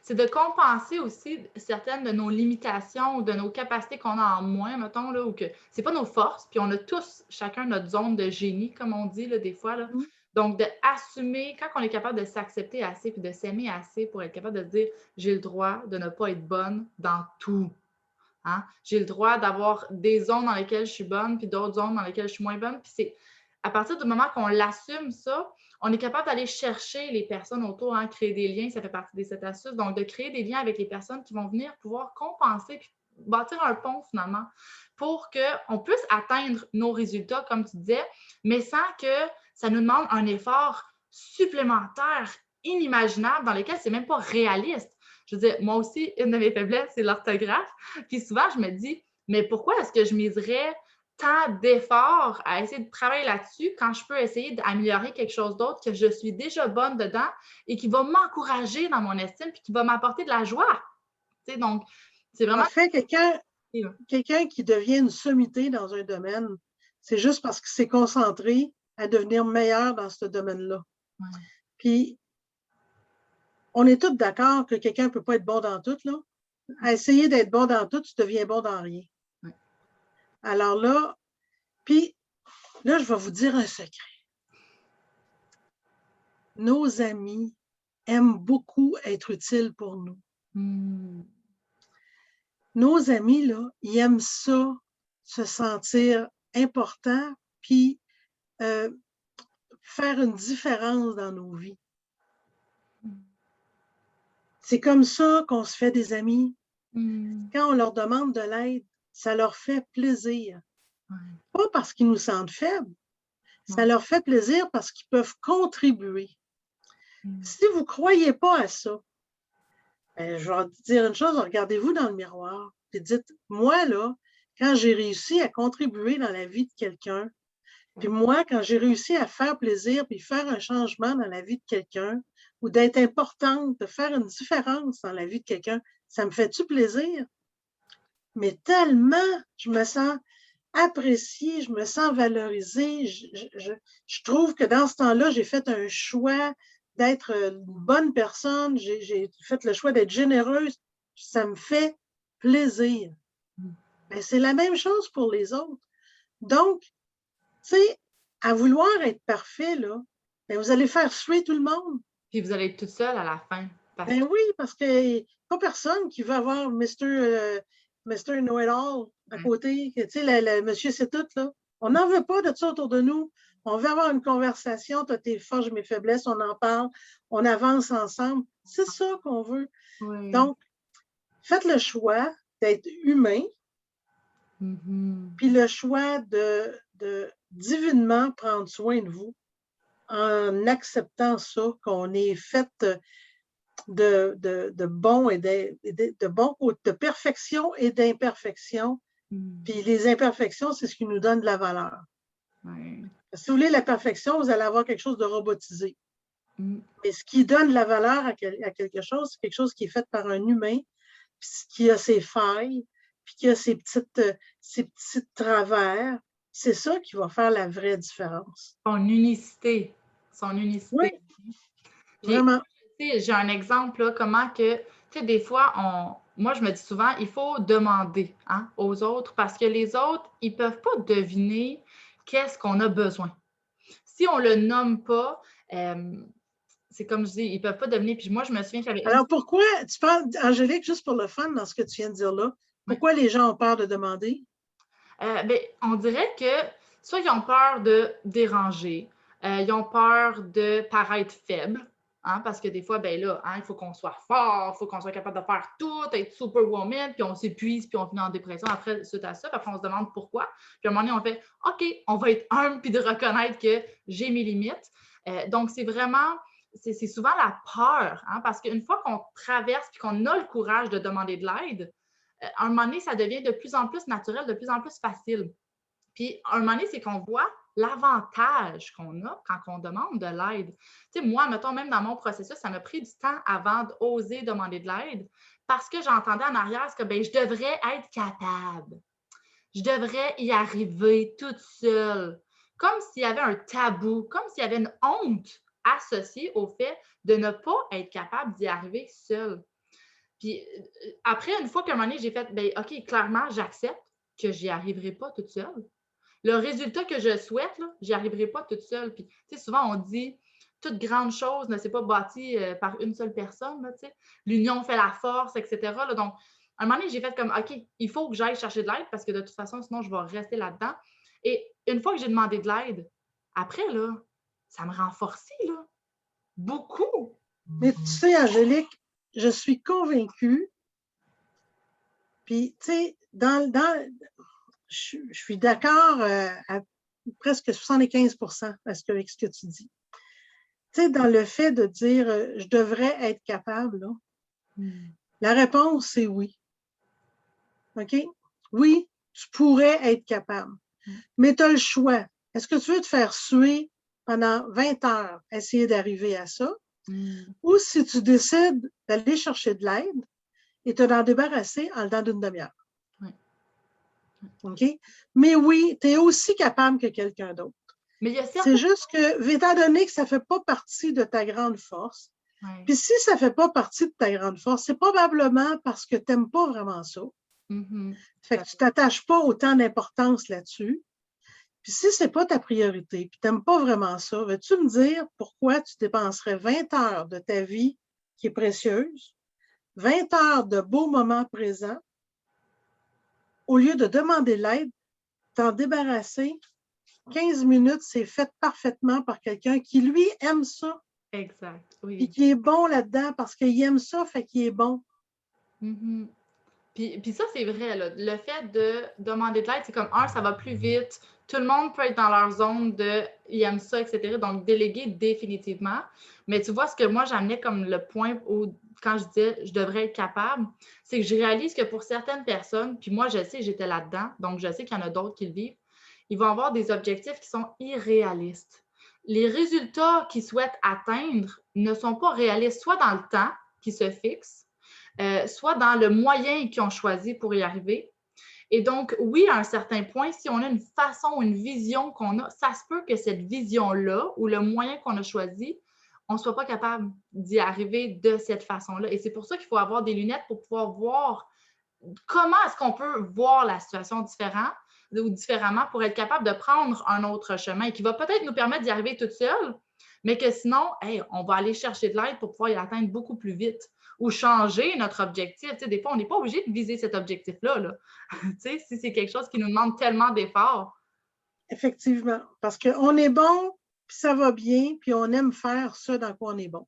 C'est de compenser aussi certaines de nos limitations ou de nos capacités qu'on a en moins, mettons, là, ou que c'est pas nos forces, puis on a tous chacun notre zone de génie, comme on dit là, des fois. Là. Donc, d'assumer, quand on est capable de s'accepter assez puis de s'aimer assez pour être capable de dire j'ai le droit de ne pas être bonne dans tout. Hein? J'ai le droit d'avoir des zones dans lesquelles je suis bonne, puis d'autres zones dans lesquelles je suis moins bonne. Puis c'est à partir du moment qu'on l'assume, ça, on est capable d'aller chercher les personnes autour, hein, créer des liens, ça fait partie des 7 astuces. Donc, de créer des liens avec les personnes qui vont venir pouvoir compenser puis bâtir un pont finalement pour qu'on puisse atteindre nos résultats, comme tu disais, mais sans que ça nous demande un effort supplémentaire, inimaginable, dans lequel c'est même pas réaliste. Je veux dire, moi aussi, une de mes faiblesses, c'est l'orthographe. Puis souvent, je me dis, mais pourquoi est-ce que je miserais tant d'efforts à essayer de travailler là-dessus quand je peux essayer d'améliorer quelque chose d'autre que je suis déjà bonne dedans et qui va m'encourager dans mon estime puis qui va m'apporter de la joie. Tu sais, donc, c'est vraiment... En fait, quelqu'un qui devient une sommité dans un domaine, c'est juste parce qu'il s'est concentré à devenir meilleur dans ce domaine-là. Ouais. Puis, on est tous d'accord que quelqu'un ne peut pas être bon dans tout, là. À essayer d'être bon dans tout, tu deviens bon dans rien. Ouais. Alors là, puis là, je vais vous dire un secret. Nos amis aiment beaucoup être utiles pour nous. Nos amis, là, ils aiment ça, se sentir important, puis faire une différence dans nos vies. C'est comme ça qu'on se fait des amis. Quand on leur demande de l'aide, ça leur fait plaisir. Pas parce qu'ils nous sentent faibles, ça leur fait plaisir parce qu'ils peuvent contribuer. Si vous ne croyez pas à ça, ben, je vais vous dire une chose, regardez-vous dans le miroir et dites, moi, là, quand j'ai réussi à contribuer dans la vie de quelqu'un, puis moi, quand j'ai réussi à faire plaisir puis faire un changement dans la vie de quelqu'un ou d'être importante, de faire une différence dans la vie de quelqu'un, ça me fait-tu plaisir? Mais tellement, je me sens appréciée, je me sens valorisée. Je trouve que dans ce temps-là, j'ai fait un choix d'être une bonne personne, j'ai fait le choix d'être généreuse. Ça me fait plaisir. Ben, c'est la même chose pour les autres. Donc, tu sais, à vouloir être parfait, là, ben vous allez faire suer tout le monde. Puis vous allez être toute seule à la fin. Ben oui, parce qu'il n'y a pas personne qui veut avoir Mr. Know-it-all à côté. Tu sais, le monsieur c'est tout, là. On n'en veut pas de ça autour de nous. On veut avoir une conversation, tu as tes forces, j'ai mes faiblesses, on en parle, on avance ensemble. C'est ça qu'on veut. Oui. Donc, faites le choix d'être humain, puis le choix de divinement prendre soin de vous en acceptant ça, qu'on est fait de bon et de perfection et d'imperfection. Puis les imperfections, c'est ce qui nous donne de la valeur. Si vous voulez la perfection, vous allez avoir quelque chose de robotisé. Mais ce qui donne de la valeur à quelque chose, c'est quelque chose qui est fait par un humain, puis qui a ses failles, puis qui a ses petits travers. C'est ça qui va faire la vraie différence. Son unicité. Oui, puis, vraiment. J'ai un exemple, là, comment que, tu sais, des fois, moi, je me dis souvent, il faut demander aux autres parce que les autres, ils ne peuvent pas deviner qu'est-ce qu'on a besoin. Si on ne le nomme pas, c'est comme je dis, ils ne peuvent pas deviner. Puis moi, je me souviens qu'il y avait... Alors, pourquoi, tu parles, Angélique, juste pour le fun, dans ce que tu viens de dire là, pourquoi les gens ont peur de demander? Ben, on dirait que soit ils ont peur de déranger, ils ont peur de paraître faibles, parce que des fois, ben là, il faut qu'on soit fort, il faut qu'on soit capable de faire tout, être superwoman, puis on s'épuise, puis on finit en dépression après suite à ça, puis après on se demande pourquoi. Puis à un moment donné, on fait OK, on va être humble, puis de reconnaître que j'ai mes limites. Donc, c'est vraiment c'est souvent la peur, hein, parce qu'une fois qu'on traverse et qu'on a le courage de demander de l'aide, à un moment donné, ça devient de plus en plus naturel, de plus en plus facile. Puis, à un moment donné, c'est qu'on voit l'avantage qu'on a quand on demande de l'aide. Tu sais, moi, mettons, même dans mon processus, ça m'a pris du temps avant d'oser demander de l'aide parce que j'entendais en arrière que ben, je devrais être capable. Je devrais y arriver toute seule. Comme s'il y avait un tabou, comme s'il y avait une honte associée au fait de ne pas être capable d'y arriver seule. Puis après, une fois qu'à un moment donné, j'ai fait, ben, OK, clairement, j'accepte que j'y arriverai pas toute seule. Le résultat que je souhaite, j'y arriverai pas toute seule. Puis, tu sais, souvent, on dit, toute grande chose ne s'est pas bâtie par une seule personne, là, tu sais. L'union fait la force, etc. Là. Donc, à un moment donné, j'ai fait comme, OK, il faut que j'aille chercher de l'aide parce que de toute façon, sinon, je vais rester là-dedans. Et une fois que j'ai demandé de l'aide, après, là, ça me renforcit, là. Beaucoup. Mais tu sais, Angélique, je suis convaincue, puis, tu sais, je suis d'accord à presque 75% avec ce que tu dis. Tu sais, dans le fait de dire je devrais être capable, là, la réponse, c'est oui. OK? Oui, tu pourrais être capable. Mais tu as le choix. Est-ce que tu veux te faire suer pendant 20 heures, essayer d'arriver à ça? Ou si tu décides d'aller chercher de l'aide et te d'en débarrasser en dedans d'une demi-heure. Oui. OK? Mais oui, tu es aussi capable que quelqu'un d'autre. Mais il y a C'est juste que, étant donné que ça ne fait pas partie de ta grande force, puis si ça ne fait pas partie de ta grande force, c'est probablement parce que tu n'aimes pas vraiment ça. Fait que tu ne t'attaches pas autant d'importance là-dessus. Puis si ce n'est pas ta priorité, puis tu n'aimes pas vraiment ça, veux-tu me dire pourquoi tu dépenserais 20 heures de ta vie qui est précieuse, 20 heures de beaux moments présents, au lieu de demander l'aide, t'en débarrasser, 15 minutes, c'est fait parfaitement par quelqu'un qui, lui, aime ça. Exact, oui. Et qui est bon là-dedans parce qu'il aime ça, fait qu'il est bon. Puis ça, c'est vrai, là. Le fait de demander de l'aide, c'est comme, ça va plus vite. Tout le monde peut être dans leur zone de « ils aiment ça », etc. Donc, déléguer définitivement. Mais tu vois, ce que moi, j'amenais comme le point où, quand je disais « je devrais être capable », c'est que je réalise que pour certaines personnes, puis moi, je sais, j'étais là-dedans, donc je sais qu'il y en a d'autres qui le vivent, ils vont avoir des objectifs qui sont irréalistes. Les résultats qu'ils souhaitent atteindre ne sont pas réalistes, soit dans le temps qui se fixe, soit dans le moyen qu'ils ont choisi pour y arriver. Et donc, oui, à un certain point, si on a une façon, une vision qu'on a, ça se peut que cette vision-là ou le moyen qu'on a choisi, on ne soit pas capable d'y arriver de cette façon-là. Et c'est pour ça qu'il faut avoir des lunettes pour pouvoir voir comment est-ce qu'on peut voir la situation différemment pour être capable de prendre un autre chemin qui va peut-être nous permettre d'y arriver toute seule, mais que sinon, on va aller chercher de l'aide pour pouvoir y atteindre beaucoup plus vite ou changer notre objectif. Tu sais, des fois, on n'est pas obligé de viser cet objectif-là. Là. Tu sais, si c'est quelque chose qui nous demande tellement d'efforts. Effectivement, parce qu'on est bon, puis ça va bien, puis on aime faire ça dans quoi on est bon.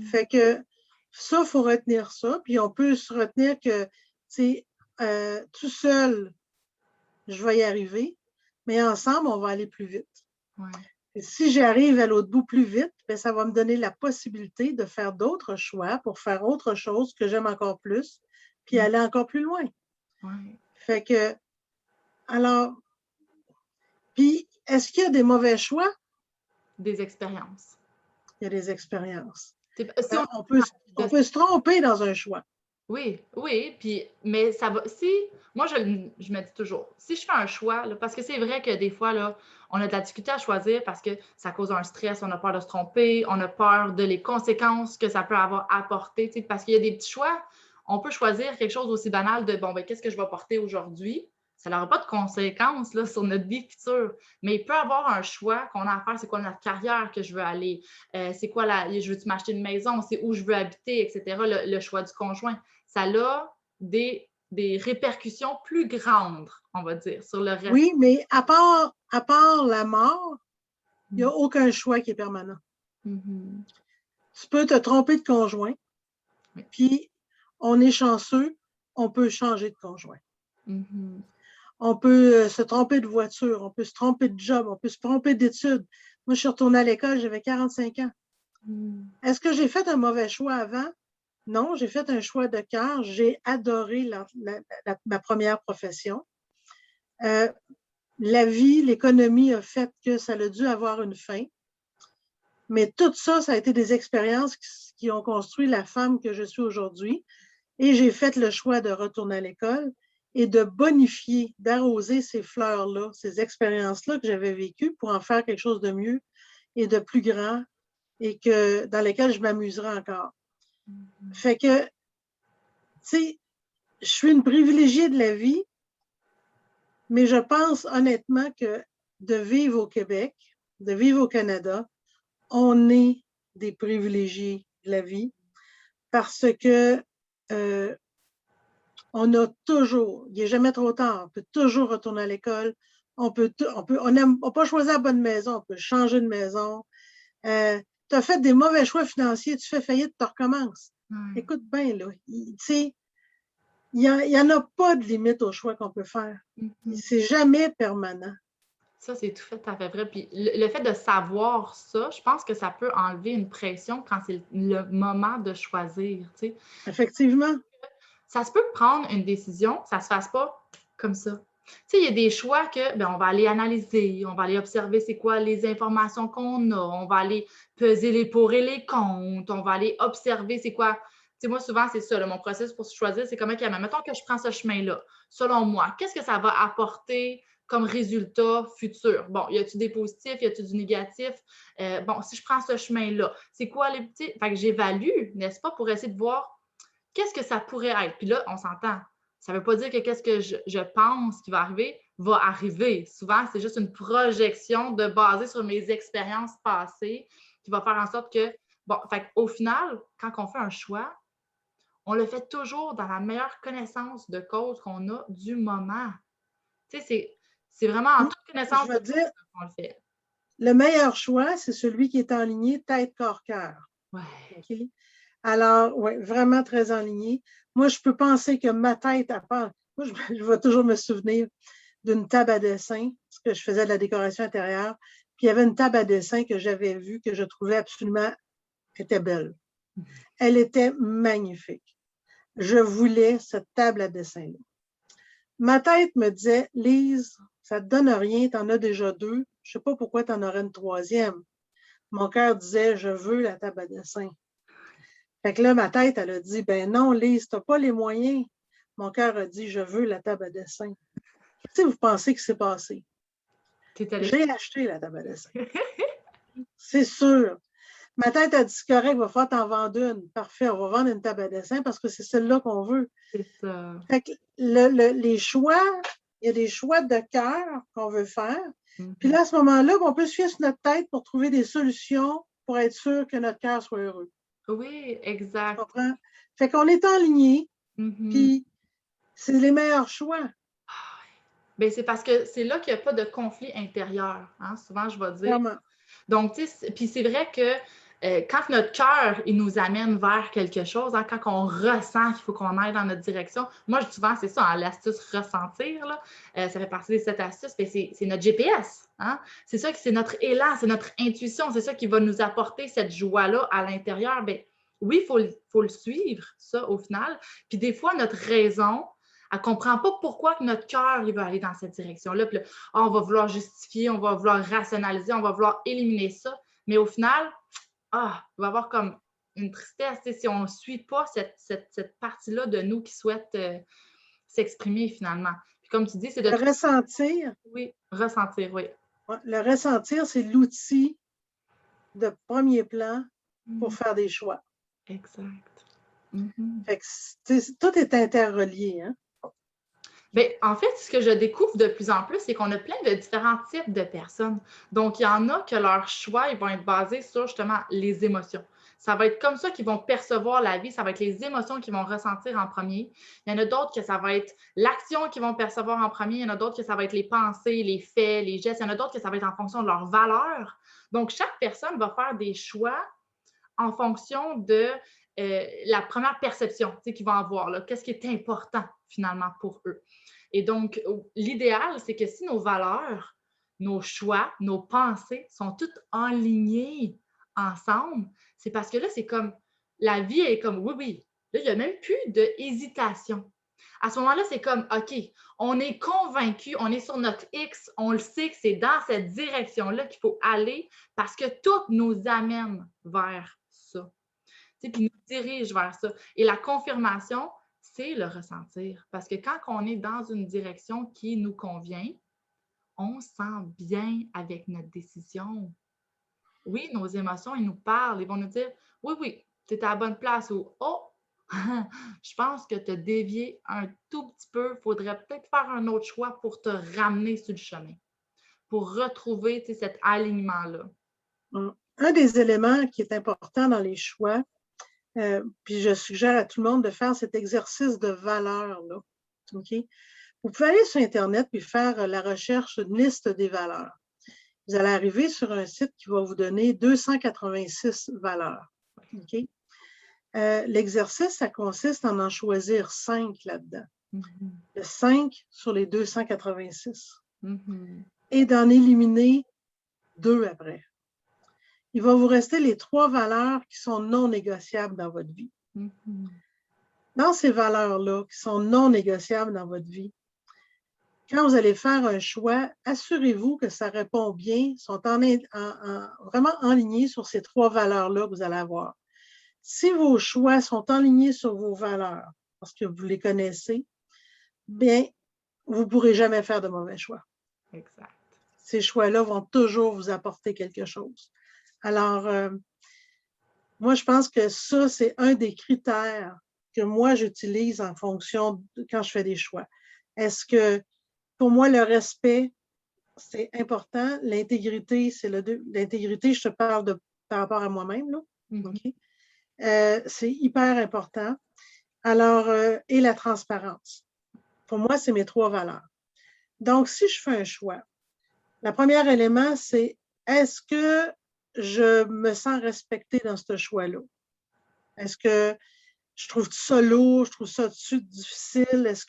Fait que ça, il faut retenir ça, puis on peut se retenir que, tu sais, tout seul, je vais y arriver, mais ensemble, on va aller plus vite. Ouais. Et si j'arrive à l'autre bout plus vite, bien, ça va me donner la possibilité de faire d'autres choix pour faire autre chose que j'aime encore plus, puis aller encore plus loin. Ouais. Fait que, alors, puis, est-ce qu'il y a des mauvais choix? Des expériences. Il y a des expériences. Si on peut se tromper dans un choix. Oui, oui, puis, mais ça va. Si, moi, je me dis toujours, si je fais un choix, là, parce que c'est vrai que des fois, là, on a de la difficulté à choisir parce que ça cause un stress, on a peur de se tromper, on a peur de les conséquences que ça peut avoir apporté, tu sais, parce qu'il y a des petits choix. On peut choisir quelque chose aussi banal de, bon, ben, qu'est-ce que je vais porter aujourd'hui? Ça n'aura pas de conséquences là, sur notre vie future, mais il peut y avoir un choix qu'on a à faire. C'est quoi notre carrière que je veux aller? C'est quoi je veux-tu m'acheter une maison? C'est où je veux habiter, etc. Le choix du conjoint. Ça a des répercussions plus grandes, on va dire, sur le reste. Oui, mais à part la mort, il n'y a aucun choix qui est permanent. Tu peux te tromper de conjoint, puis on est chanceux, on peut changer de conjoint. On peut se tromper de voiture, on peut se tromper de job, on peut se tromper d'études. Moi, je suis retournée à l'école, j'avais 45 ans. Est-ce que j'ai fait un mauvais choix avant? Non, j'ai fait un choix de cœur. J'ai adoré ma première profession. La vie, l'économie a fait que ça a dû avoir une fin. Mais tout ça, ça a été des expériences qui ont construit la femme que je suis aujourd'hui. Et j'ai fait le choix de retourner à l'école et de bonifier, d'arroser ces fleurs-là, ces expériences-là que j'avais vécues pour en faire quelque chose de mieux et de plus grand et dans lesquelles je m'amuserai encore. Fait que, tu sais, je suis une privilégiée de la vie, mais je pense honnêtement que de vivre au Québec, de vivre au Canada, on est des privilégiés de la vie parce que on a toujours, il n'est jamais trop tard, on peut toujours retourner à l'école, on n'a pas choisi la bonne maison, on peut changer de maison. Tu as fait des mauvais choix financiers, tu fais faillite, tu recommences. Écoute bien, là, tu sais, il n'y en a pas de limite au choix qu'on peut faire. C'est jamais permanent. Ça, c'est tout à fait vrai. Puis le fait de savoir ça, je pense que ça peut enlever une pression quand c'est le moment de choisir, tu sais. Effectivement. Ça se peut prendre une décision, ça ne se fasse pas comme ça. Tu sais, il y a des choix que, ben, on va aller analyser, on va aller observer c'est quoi les informations qu'on a, on va aller peser les pour et les contre, on va aller observer c'est quoi. Tu sais, moi, souvent, c'est ça, là, mon processus pour choisir, c'est comment, mettons que je prends ce chemin-là, selon moi, qu'est-ce que ça va apporter comme résultat futur? Bon, y a-tu des positifs, y a-tu du négatif? Bon, si je prends ce chemin-là, c'est quoi les petits. Fait que j'évalue, n'est-ce pas, pour essayer de voir qu'est-ce que ça pourrait être? Puis là, on s'entend. Ça ne veut pas dire que qu'est-ce que je pense qui va arriver. Souvent, c'est juste une projection basée sur mes expériences passées qui va faire en sorte que, bon, fait au final, quand on fait un choix, on le fait toujours dans la meilleure connaissance de cause qu'on a du moment. Tu sais, c'est vraiment en toute connaissance Je de veux dire, qu'on le fait. le meilleur choix, c'est celui qui est enligné tête, corps, cœur. Ouais. Okay? Alors, oui, vraiment très enligné. Moi, je peux penser que ma tête, à part, moi, je vais toujours me souvenir d'une table à dessin, parce que je faisais de la décoration intérieure, puis il y avait une table à dessin que j'avais vue, que je trouvais absolument, était belle. Elle était magnifique. Je voulais cette table à dessin-là. Ma tête me disait, Lise, ça ne te donne rien, tu en as déjà deux, je ne sais pas pourquoi tu en aurais une troisième. Mon cœur disait, je veux la table à dessin. Fait que là, ma tête, elle a dit, ben non, Lise, tu n'as pas les moyens. Mon cœur a dit, je veux la table à dessin. Qu'est-ce que vous pensez que c'est passé? J'ai acheté la table à dessin. C'est sûr. Ma tête a dit, c'est correct, il va falloir t'en vendre une. Parfait, on va vendre une table à dessin parce que c'est celle-là qu'on veut. C'est ça. Fait que les choix, il y a des choix de cœur qu'on veut faire. Puis là, à ce moment-là, on peut se fier sur notre tête pour trouver des solutions pour être sûr que notre cœur soit heureux. Oui, exact. Tu comprends? Fait qu'on est en ligne, puis c'est les meilleurs choix. Bien, c'est parce que c'est là qu'il n'y a pas de conflit intérieur, hein, souvent je vais dire. Clairement. Donc, tu sais, puis c'est vrai que quand notre cœur, il nous amène vers quelque chose, hein, quand on ressent qu'il faut qu'on aille dans notre direction, moi, souvent, c'est ça, hein, l'astuce ressentir, là, ça fait partie des 7 astuces, mais c'est notre GPS. Hein? C'est ça, c'est notre élan, c'est notre intuition, c'est ça qui va nous apporter cette joie-là à l'intérieur. Bien, oui, il faut le suivre, ça, au final. Puis des fois, notre raison, elle ne comprend pas pourquoi que notre cœur il va aller dans cette direction-là. Puis là, on va vouloir justifier, on va vouloir rationaliser, on va vouloir éliminer ça. Mais au final, il va y avoir comme une tristesse si on ne suit pas cette partie-là de nous qui souhaite s'exprimer finalement. Puis comme tu dis, c'est de... Le ressentir. Oui, ressentir, oui. Le ressentir, c'est l'outil de premier plan pour faire des choix. Exact. Fait que tout est interrelié, hein? Bien, en fait, ce que je découvre de plus en plus, c'est qu'on a plein de différents types de personnes. Donc, il y en a que leurs choix ils vont être basés sur justement les émotions. Ça va être comme ça qu'ils vont percevoir la vie, ça va être les émotions qu'ils vont ressentir en premier. Il y en a d'autres que ça va être l'action qu'ils vont percevoir en premier. Il y en a d'autres que ça va être les pensées, les faits, les gestes. Il y en a d'autres que ça va être en fonction de leurs valeurs. Donc, chaque personne va faire des choix en fonction de la première perception qu'ils vont avoir. Qu'est-ce qui est important finalement pour eux? Et donc, l'idéal, c'est que si nos valeurs, nos choix, nos pensées sont toutes alignées ensemble, c'est parce que là, c'est comme, la vie est comme, oui, oui. Là, il n'y a même plus d'hésitation. À ce moment-là, c'est comme, OK, on est convaincu, on est sur notre X, on le sait que c'est dans cette direction-là qu'il faut aller parce que tout nous amène vers ça. Puis nous dirige vers ça. Et la confirmation, c'est le ressentir. Parce que quand on est dans une direction qui nous convient, on se sent bien avec notre décision. Oui, nos émotions, ils nous parlent, ils vont nous dire, oui, oui, tu es à la bonne place ou, oh, je pense que te dévier un tout petit peu, il faudrait peut-être faire un autre choix pour te ramener sur le chemin, pour retrouver cet alignement-là. Un des éléments qui est important dans les choix, puis je suggère à tout le monde de faire cet exercice de valeur-là. OK? Vous pouvez aller sur Internet puis faire la recherche d'une liste des valeurs. Vous allez arriver sur un site qui va vous donner 286 valeurs. OK? L'exercice, ça consiste en choisir 5 là-dedans. Le 5 sur les 286. Et d'en éliminer 2 après. Il va vous rester les 3 valeurs qui sont non négociables dans votre vie. Dans ces valeurs-là, qui sont non négociables dans votre vie, quand vous allez faire un choix, assurez-vous que ça répond bien, sont vraiment enlignés sur ces 3 valeurs-là que vous allez avoir. Si vos choix sont enlignés sur vos valeurs, parce que vous les connaissez, bien, vous ne pourrez jamais faire de mauvais choix. Exact. Ces choix-là vont toujours vous apporter quelque chose. Alors, moi, je pense que ça, c'est un des critères que moi, j'utilise en fonction de quand je fais des choix. Est-ce que, pour moi, le respect, c'est important. L'intégrité, l'intégrité, je te parle par rapport à moi-même, là. OK? C'est hyper important. Alors, et la transparence. Pour moi, c'est mes 3 valeurs. Donc, si je fais un choix, le premier élément, c'est est-ce que je me sens respectée dans ce choix-là? Est-ce que je trouve ça lourd? Je trouve ça difficile? Est-ce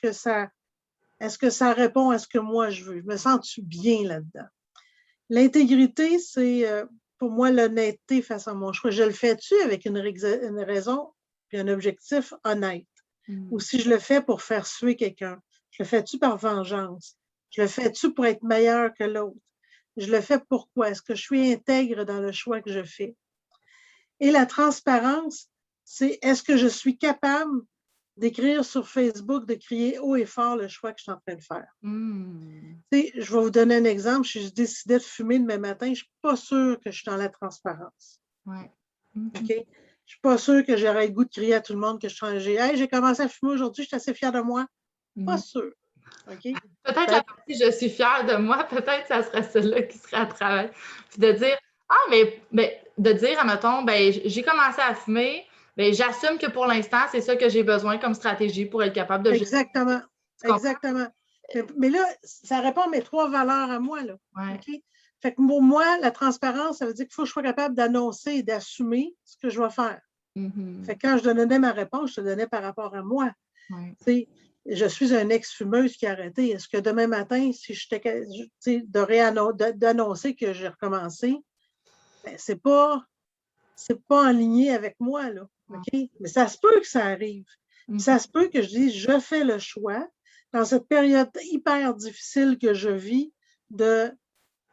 que ça répond à ce que moi je veux? Je me sens-tu bien là-dedans? L'intégrité, c'est pour moi l'honnêteté face à mon choix. Je le fais-tu avec une raison et un objectif honnête? Ou si je le fais pour faire suer quelqu'un? Je le fais-tu par vengeance? Je le fais-tu pour être meilleur que l'autre? Je le fais pourquoi? Est-ce que je suis intègre dans le choix que je fais? Et la transparence, c'est est-ce que je suis capable d'écrire sur Facebook, de crier haut et fort le choix que je suis en train de faire? Je vais vous donner un exemple. Si je décidais de fumer demain matin, je ne suis pas sûre que je suis dans la transparence. Ouais. OK? Je ne suis pas sûre que j'aurais le goût de crier à tout le monde que je suis hey, j'ai commencé à fumer aujourd'hui, je suis assez fière de moi. Pas sûre. OK? Peut-être la partie je suis fière de moi, peut-être ça serait celle-là qui serait à travail. Puis de dire, mais de dire, admettons, ben, j'ai commencé à fumer, ben, j'assume que pour l'instant, c'est ça que j'ai besoin comme stratégie pour être capable de gérer. Exactement. Exactement. Mais là, ça répond à mes 3 valeurs à moi, là. Ouais. OK? Fait que pour moi, la transparence, ça veut dire qu'il faut que je sois capable d'annoncer et d'assumer ce que je vais faire. Fait que quand je donnais ma réponse, je te donnais par rapport à moi. Ouais. Je suis une ex-fumeuse qui a arrêté. Est-ce que demain matin, si d'annoncer que j'ai recommencé, ben, c'est pas aligné avec moi, là. OK? Mais ça se peut que ça arrive. Ça se peut que je dise, je fais le choix, dans cette période hyper difficile que je vis,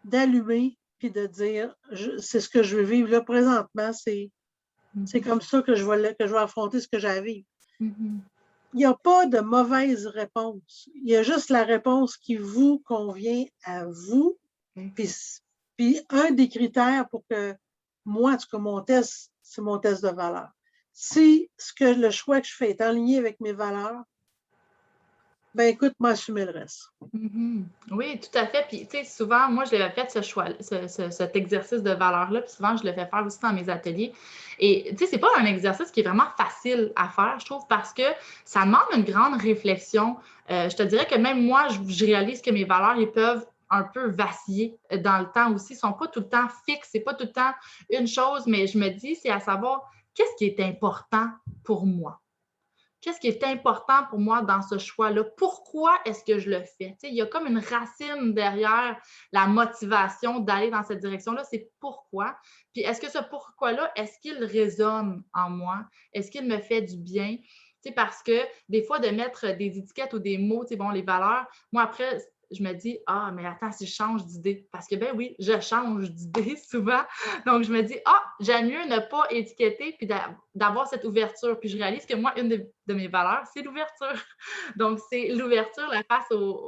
d'allumer puis de dire, c'est ce que je veux vivre. Là, présentement, c'est comme ça que je vais affronter ce que j'ai à vivre. Il n'y a pas de mauvaise réponse. Il y a juste la réponse qui vous convient à vous. Puis un des critères pour que moi, en tout cas, mon test, c'est mon test de valeur. Si le choix que je fais est aligné avec mes valeurs, ben écoute, m'assumer le reste. Oui, tout à fait. Puis, tu sais, souvent, moi, je l'avais fait ce choix, cet exercice de valeur-là, puis souvent, je le fais faire aussi dans mes ateliers. Et, tu sais, c'est pas un exercice qui est vraiment facile à faire, je trouve, parce que ça demande une grande réflexion. Je te dirais que même moi, je réalise que mes valeurs, ils peuvent un peu vaciller dans le temps aussi. Ils ne sont pas tout le temps fixes, c'est pas tout le temps une chose, mais je me dis, c'est à savoir qu'est-ce qui est important pour moi. qu'est-ce qui est important pour moi dans ce choix-là? Pourquoi est-ce que je le fais? Tu sais, il y a comme une racine derrière la motivation d'aller dans cette direction-là, c'est pourquoi. Puis est-ce que ce pourquoi-là, est-ce qu'il résonne en moi? Est-ce qu'il me fait du bien? Tu sais, parce que des fois, de mettre des étiquettes ou des mots, tu sais, bon, les valeurs, moi, après, je me dis, ah, mais attends, si je change d'idée. Parce que, ben oui, je change d'idée souvent. Donc, je me dis, ah, j'aime mieux ne pas étiqueter puis d'avoir cette ouverture. Puis, je réalise que moi, une de mes valeurs, c'est l'ouverture. Donc, c'est l'ouverture, la face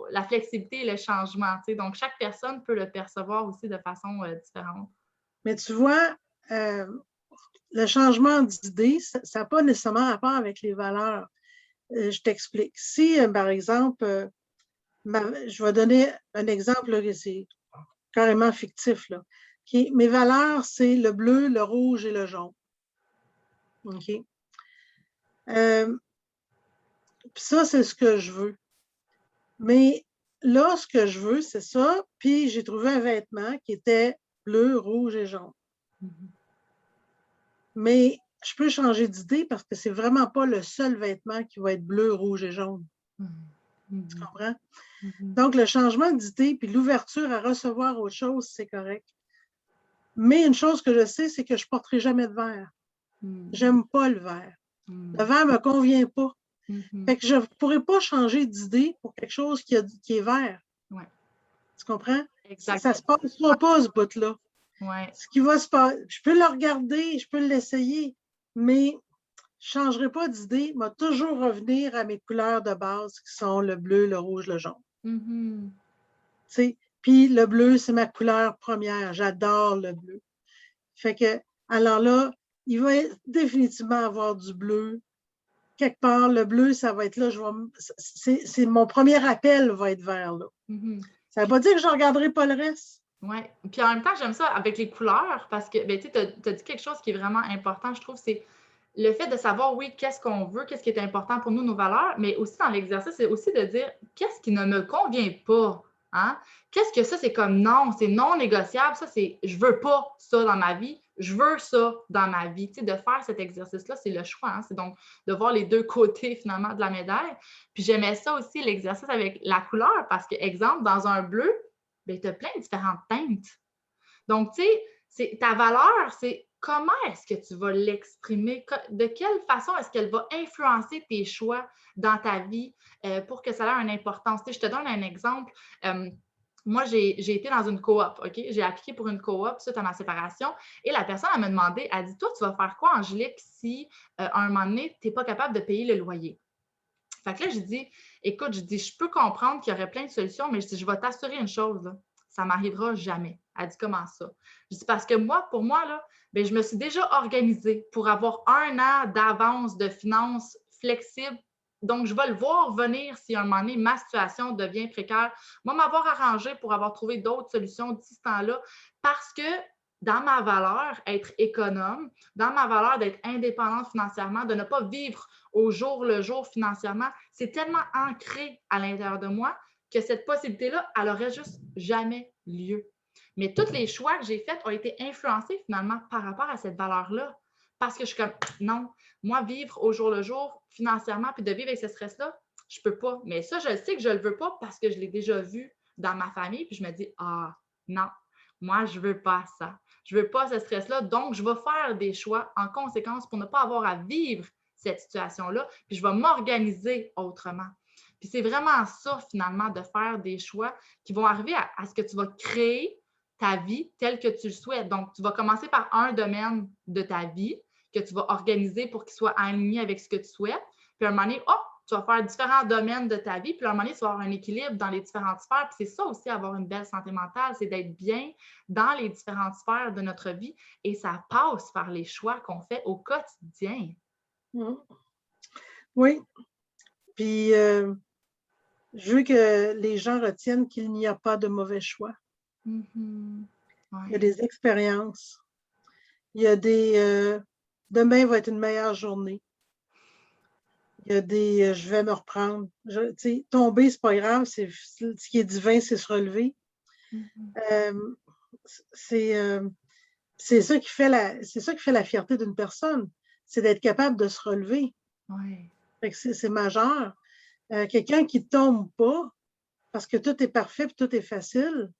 la flexibilité et le changement. Tu sais. Donc, chaque personne peut le percevoir aussi de façon différente. Mais tu vois, le changement d'idée, ça n'a pas nécessairement rapport avec les valeurs. Je t'explique. Si, par exemple, je vais donner un exemple, là, c'est carrément fictif. Là. Okay? Mes valeurs, c'est le bleu, le rouge et le jaune. OK? Puis ça, c'est ce que je veux. Mais là, ce que je veux, c'est ça. Puis j'ai trouvé un vêtement qui était bleu, rouge et jaune. Mais je peux changer d'idée parce que c'est vraiment pas le seul vêtement qui va être bleu, rouge et jaune. Tu comprends? Donc, le changement d'idée puis l'ouverture à recevoir autre chose, c'est correct. Mais une chose que je sais, c'est que je ne porterai jamais de vert. J'aime pas le vert. Le vert ne me convient pas. Fait que je ne pourrais pas changer d'idée pour quelque chose qui est vert. Ouais. Tu comprends? Exactement. Ça ne se passera pas, ce bout-là. Ouais. Ce qui va se passer, je peux le regarder, je peux l'essayer, mais je ne changerai pas d'idée. Je vais toujours revenir à mes couleurs de base qui sont le bleu, le rouge, le jaune. Puis le bleu, c'est ma couleur première. J'adore le bleu. Fait que, alors là, il va définitivement avoir du bleu. Quelque part, le bleu, ça va être là. C'est mon premier appel va être vert là. Ça ne veut pas dire que je ne regarderai pas le reste. Oui. Puis en même temps, j'aime ça avec les couleurs parce que ben, tu as dit quelque chose qui est vraiment important, je trouve, c'est le fait de savoir, oui, qu'est-ce qu'on veut, qu'est-ce qui est important pour nous, nos valeurs, mais aussi dans l'exercice, c'est aussi de dire qu'est-ce qui ne me convient pas. Hein? Qu'est-ce que ça, c'est comme non, c'est non négociable, ça, c'est je veux pas ça dans ma vie, je veux ça dans ma vie. Tu sais, de faire cet exercice-là, c'est le choix. Hein? C'est donc de voir les deux côtés, finalement, de la médaille. Puis j'aimais ça aussi, l'exercice avec la couleur, parce que, exemple, dans un bleu, ben, tu as plein de différentes teintes. Donc, tu sais, ta valeur, c'est comment est-ce que tu vas l'exprimer? De quelle façon est-ce qu'elle va influencer tes choix dans ta vie pour que ça ait une importance? Tu sais, je te donne un exemple. Moi, j'ai été dans une coop, OK? J'ai appliqué pour une coop suite à ma séparation et la personne, elle m'a demandé, elle dit, toi, tu vas faire quoi, Angélique, si à un moment donné, tu n'es pas capable de payer le loyer? Fait que là, j'ai dit, écoute, je peux comprendre qu'il y aurait plein de solutions, mais je vais t'assurer une chose, là, ça ne m'arrivera jamais. Elle dit, comment ça? Je dis, parce que moi, pour moi, là, ben, je me suis déjà organisée pour avoir 1 an d'avance de finances flexibles. Donc, je vais le voir venir si à un moment donné, ma situation devient précaire. Moi, m'avoir arrangé pour avoir trouvé d'autres solutions d'ici ce temps-là parce que dans ma valeur, être économe, dans ma valeur d'être indépendante financièrement, de ne pas vivre au jour le jour financièrement, c'est tellement ancré à l'intérieur de moi que cette possibilité-là, elle n'aurait juste jamais lieu. Mais tous les choix que j'ai faits ont été influencés finalement par rapport à cette valeur-là. Parce que je suis comme, non, moi, vivre au jour le jour financièrement puis de vivre avec ce stress-là, je ne peux pas. Mais ça, je sais que je ne le veux pas parce que je l'ai déjà vu dans ma famille. Puis je me dis, ah, non, moi, je ne veux pas ça. Je ne veux pas ce stress-là. Donc, je vais faire des choix en conséquence pour ne pas avoir à vivre cette situation-là. Puis je vais m'organiser autrement. Puis c'est vraiment ça, finalement, de faire des choix qui vont arriver à ce que tu vas créer ta vie telle que tu le souhaites. Donc, tu vas commencer par un domaine de ta vie que tu vas organiser pour qu'il soit aligné avec ce que tu souhaites. Puis à un moment donné, tu vas faire différents domaines de ta vie, puis à un moment donné, tu vas avoir un équilibre dans les différentes sphères. Puis c'est ça aussi, avoir une belle santé mentale, c'est d'être bien dans les différentes sphères de notre vie. Et ça passe par les choix qu'on fait au quotidien. Oui. Puis, je veux que les gens retiennent qu'il n'y a pas de mauvais choix. Ouais. Il y a des expériences. Il y a des... demain va être une meilleure journée. Il y a des je vais me reprendre. Tomber, c'est pas grave. Ce qui est divin, c'est se relever. C'est ça qui fait la fierté d'une personne. C'est d'être capable de se relever. Ouais. Fait que c'est majeur. Quelqu'un qui ne tombe pas parce que tout est parfait et tout est facile,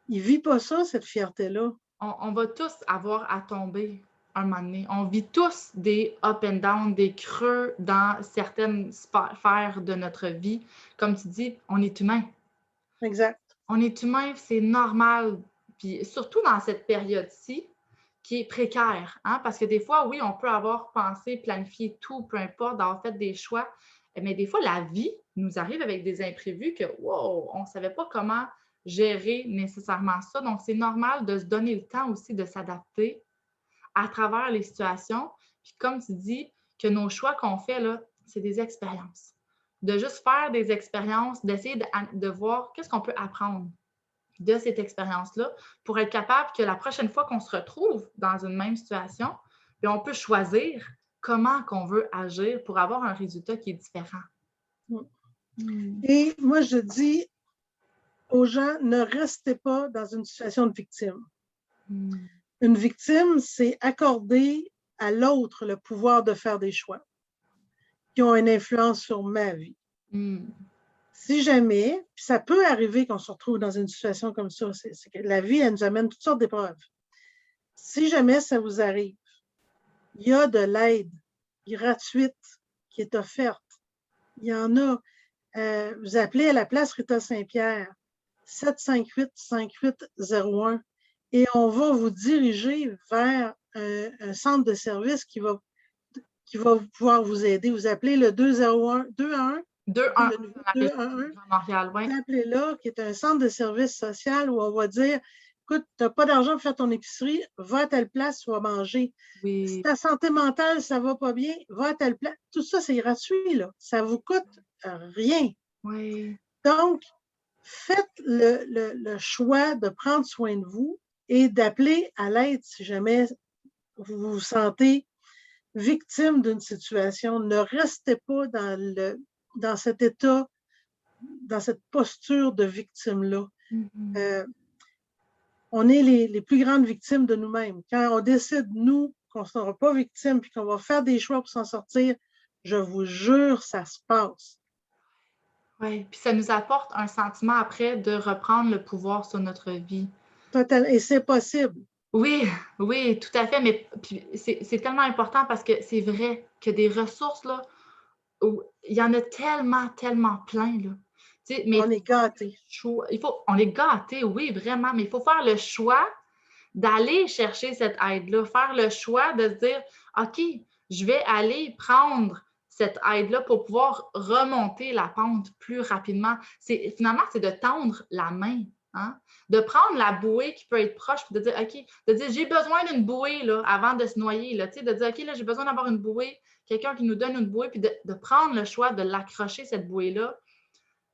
il ne vit pas ça, cette fierté-là. On va tous avoir à tomber un moment donné. On vit tous des up and down, des creux dans certaines sphères de notre vie. Comme tu dis, on est humain. Exact. On est humain, c'est normal. Puis surtout dans cette période-ci qui est précaire, hein? Parce que des fois, oui, on peut avoir pensé, planifié tout, peu importe, d'avoir fait des choix, mais des fois, la vie nous arrive avec des imprévus que, wow, on ne savait pas comment gérer nécessairement ça. Donc, c'est normal de se donner le temps aussi de s'adapter à travers les situations. Puis comme tu dis, que nos choix qu'on fait, là, c'est des expériences. De juste faire des expériences, d'essayer de voir qu'est-ce qu'on peut apprendre de cette expérience-là pour être capable que la prochaine fois qu'on se retrouve dans une même situation, bien, on peut choisir comment qu'on veut agir pour avoir un résultat qui est différent. Et moi, je dis aux gens, ne restez pas dans une situation de victime. Une victime, c'est accorder à l'autre le pouvoir de faire des choix qui ont une influence sur ma vie. Si jamais, puis ça peut arriver qu'on se retrouve dans une situation comme ça, c'est que la vie, elle nous amène toutes sortes d'épreuves. Si jamais ça vous arrive, il y a de l'aide gratuite qui est offerte. Il y en a. Vous appelez à la place Rita Saint-Pierre, 758-5801, et on va vous diriger vers un centre de service qui va pouvoir vous aider. Vous appelez le 201, 211, Montréal, oui. vous appelez là, qui est un centre de service social où on va dire, écoute, tu n'as pas d'argent pour faire ton épicerie, va à telle place, tu vas manger. Oui. Si ta santé mentale, ça ne va pas bien, va à telle place. Tout ça, c'est gratuit, là. Ça ne vous coûte rien. Oui. Donc, faites le choix de prendre soin de vous et d'appeler à l'aide si jamais vous vous sentez victime d'une situation. Ne restez pas dans cet état, dans cette posture de victime-là. On est les plus grandes victimes de nous-mêmes. Quand on décide, nous, qu'on ne sera pas victime puis qu'on va faire des choix pour s'en sortir, je vous jure, ça se passe. Oui, puis ça nous apporte un sentiment après de reprendre le pouvoir sur notre vie. Total, et c'est possible. Oui, oui, tout à fait, mais c'est tellement important parce que c'est vrai que des ressources, là, il y en a tellement, tellement plein, là. Mais on est gâtés. On est gâtés, oui, vraiment, mais il faut faire le choix d'aller chercher cette aide-là, faire le choix de se dire, OK, je vais aller prendre cette aide-là pour pouvoir remonter la pente plus rapidement. Finalement, c'est de tendre la main, hein? De prendre la bouée qui peut être proche, de dire, OK, de dire, j'ai besoin d'une bouée là, avant de se noyer, là, de dire, OK, là, j'ai besoin d'avoir une bouée, quelqu'un qui nous donne une bouée, puis de prendre le choix de l'accrocher, cette bouée-là.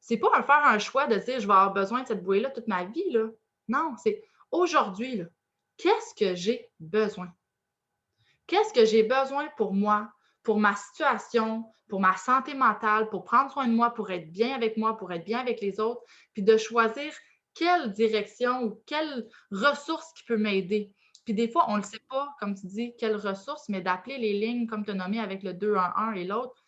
C'est pas faire un choix de dire, je vais avoir besoin de cette bouée-là toute ma vie, là. Non, c'est aujourd'hui, là, qu'est-ce que j'ai besoin? Qu'est-ce que j'ai besoin pour moi, pour ma situation, pour ma santé mentale, pour prendre soin de moi, pour être bien avec moi, pour être bien avec les autres, puis de choisir quelle direction ou quelle ressource qui peut m'aider. Puis des fois, on ne le sait pas, comme tu dis, quelle ressource, mais d'appeler les lignes, comme tu as nommé avec le 211 et l'autre,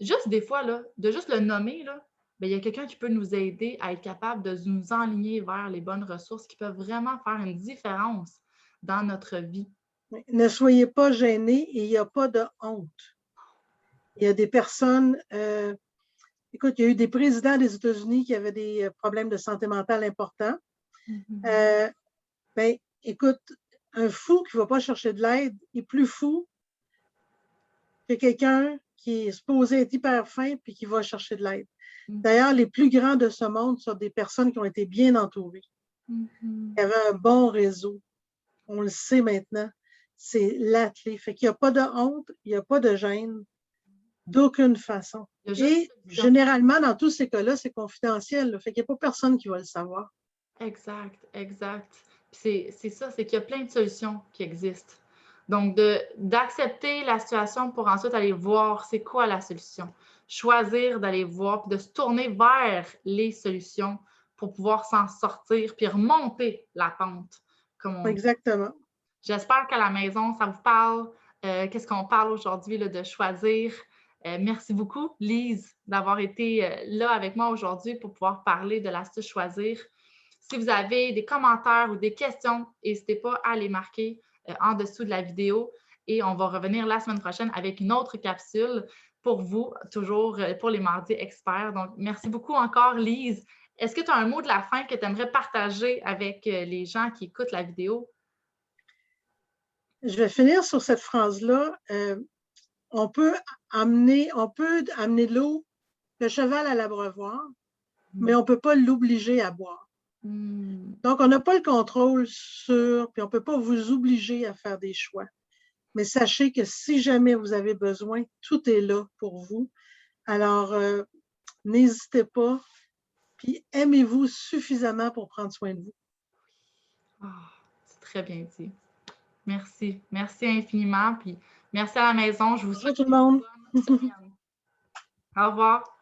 juste des fois, là, de juste le nommer, là, bien, il y a quelqu'un qui peut nous aider à être capable de nous enligner vers les bonnes ressources qui peuvent vraiment faire une différence dans notre vie. Ne soyez pas gênés et il n'y a pas de honte. Il y a des personnes, écoute, il y a eu des présidents des États-Unis qui avaient des problèmes de santé mentale importants. Ben, écoute, un fou qui ne va pas chercher de l'aide est plus fou que quelqu'un qui est supposé être hyper fin puis qui va chercher de l'aide. D'ailleurs, les plus grands de ce monde sont des personnes qui ont été bien entourées. Il y avait un bon réseau. On le sait maintenant. C'est l'athlète. Fait qu'il n'y a pas de honte, il n'y a pas de gêne, d'aucune façon. Et généralement, dans tous ces cas-là, c'est confidentiel. Là. Fait qu'il n'y a pas personne qui va le savoir. Exact, exact. C'est ça, c'est qu'il y a plein de solutions qui existent. Donc, d'accepter la situation pour ensuite aller voir c'est quoi la solution. Choisir d'aller voir, puis de se tourner vers les solutions pour pouvoir s'en sortir, puis remonter la pente, comme on dit. Exactement. J'espère qu'à la maison, ça vous parle. Qu'est-ce qu'on parle aujourd'hui de choisir Merci beaucoup, Lise, d'avoir été là avec moi aujourd'hui pour pouvoir parler de l'astuce choisir. Si vous avez des commentaires ou des questions, n'hésitez pas à les marquer en dessous de la vidéo et on va revenir la semaine prochaine avec une autre capsule pour vous, toujours pour les mardis experts. Donc, merci beaucoup encore, Lise. Est-ce que tu as un mot de la fin que tu aimerais partager avec les gens qui écoutent la vidéo? Je vais finir sur cette phrase-là. On peut amener de l'eau, le cheval à l'abreuvoir, mais on ne peut pas l'obliger à boire. Donc, on n'a pas le contrôle sur, puis on ne peut pas vous obliger à faire des choix. Mais sachez que si jamais vous avez besoin, tout est là pour vous. Alors, n'hésitez pas, puis aimez-vous suffisamment pour prendre soin de vous. Oh, c'est très bien dit. Merci. Merci infiniment. Puis merci à la maison. Je vous souhaite Bonjour tout le monde. une bonne semaine. Au revoir.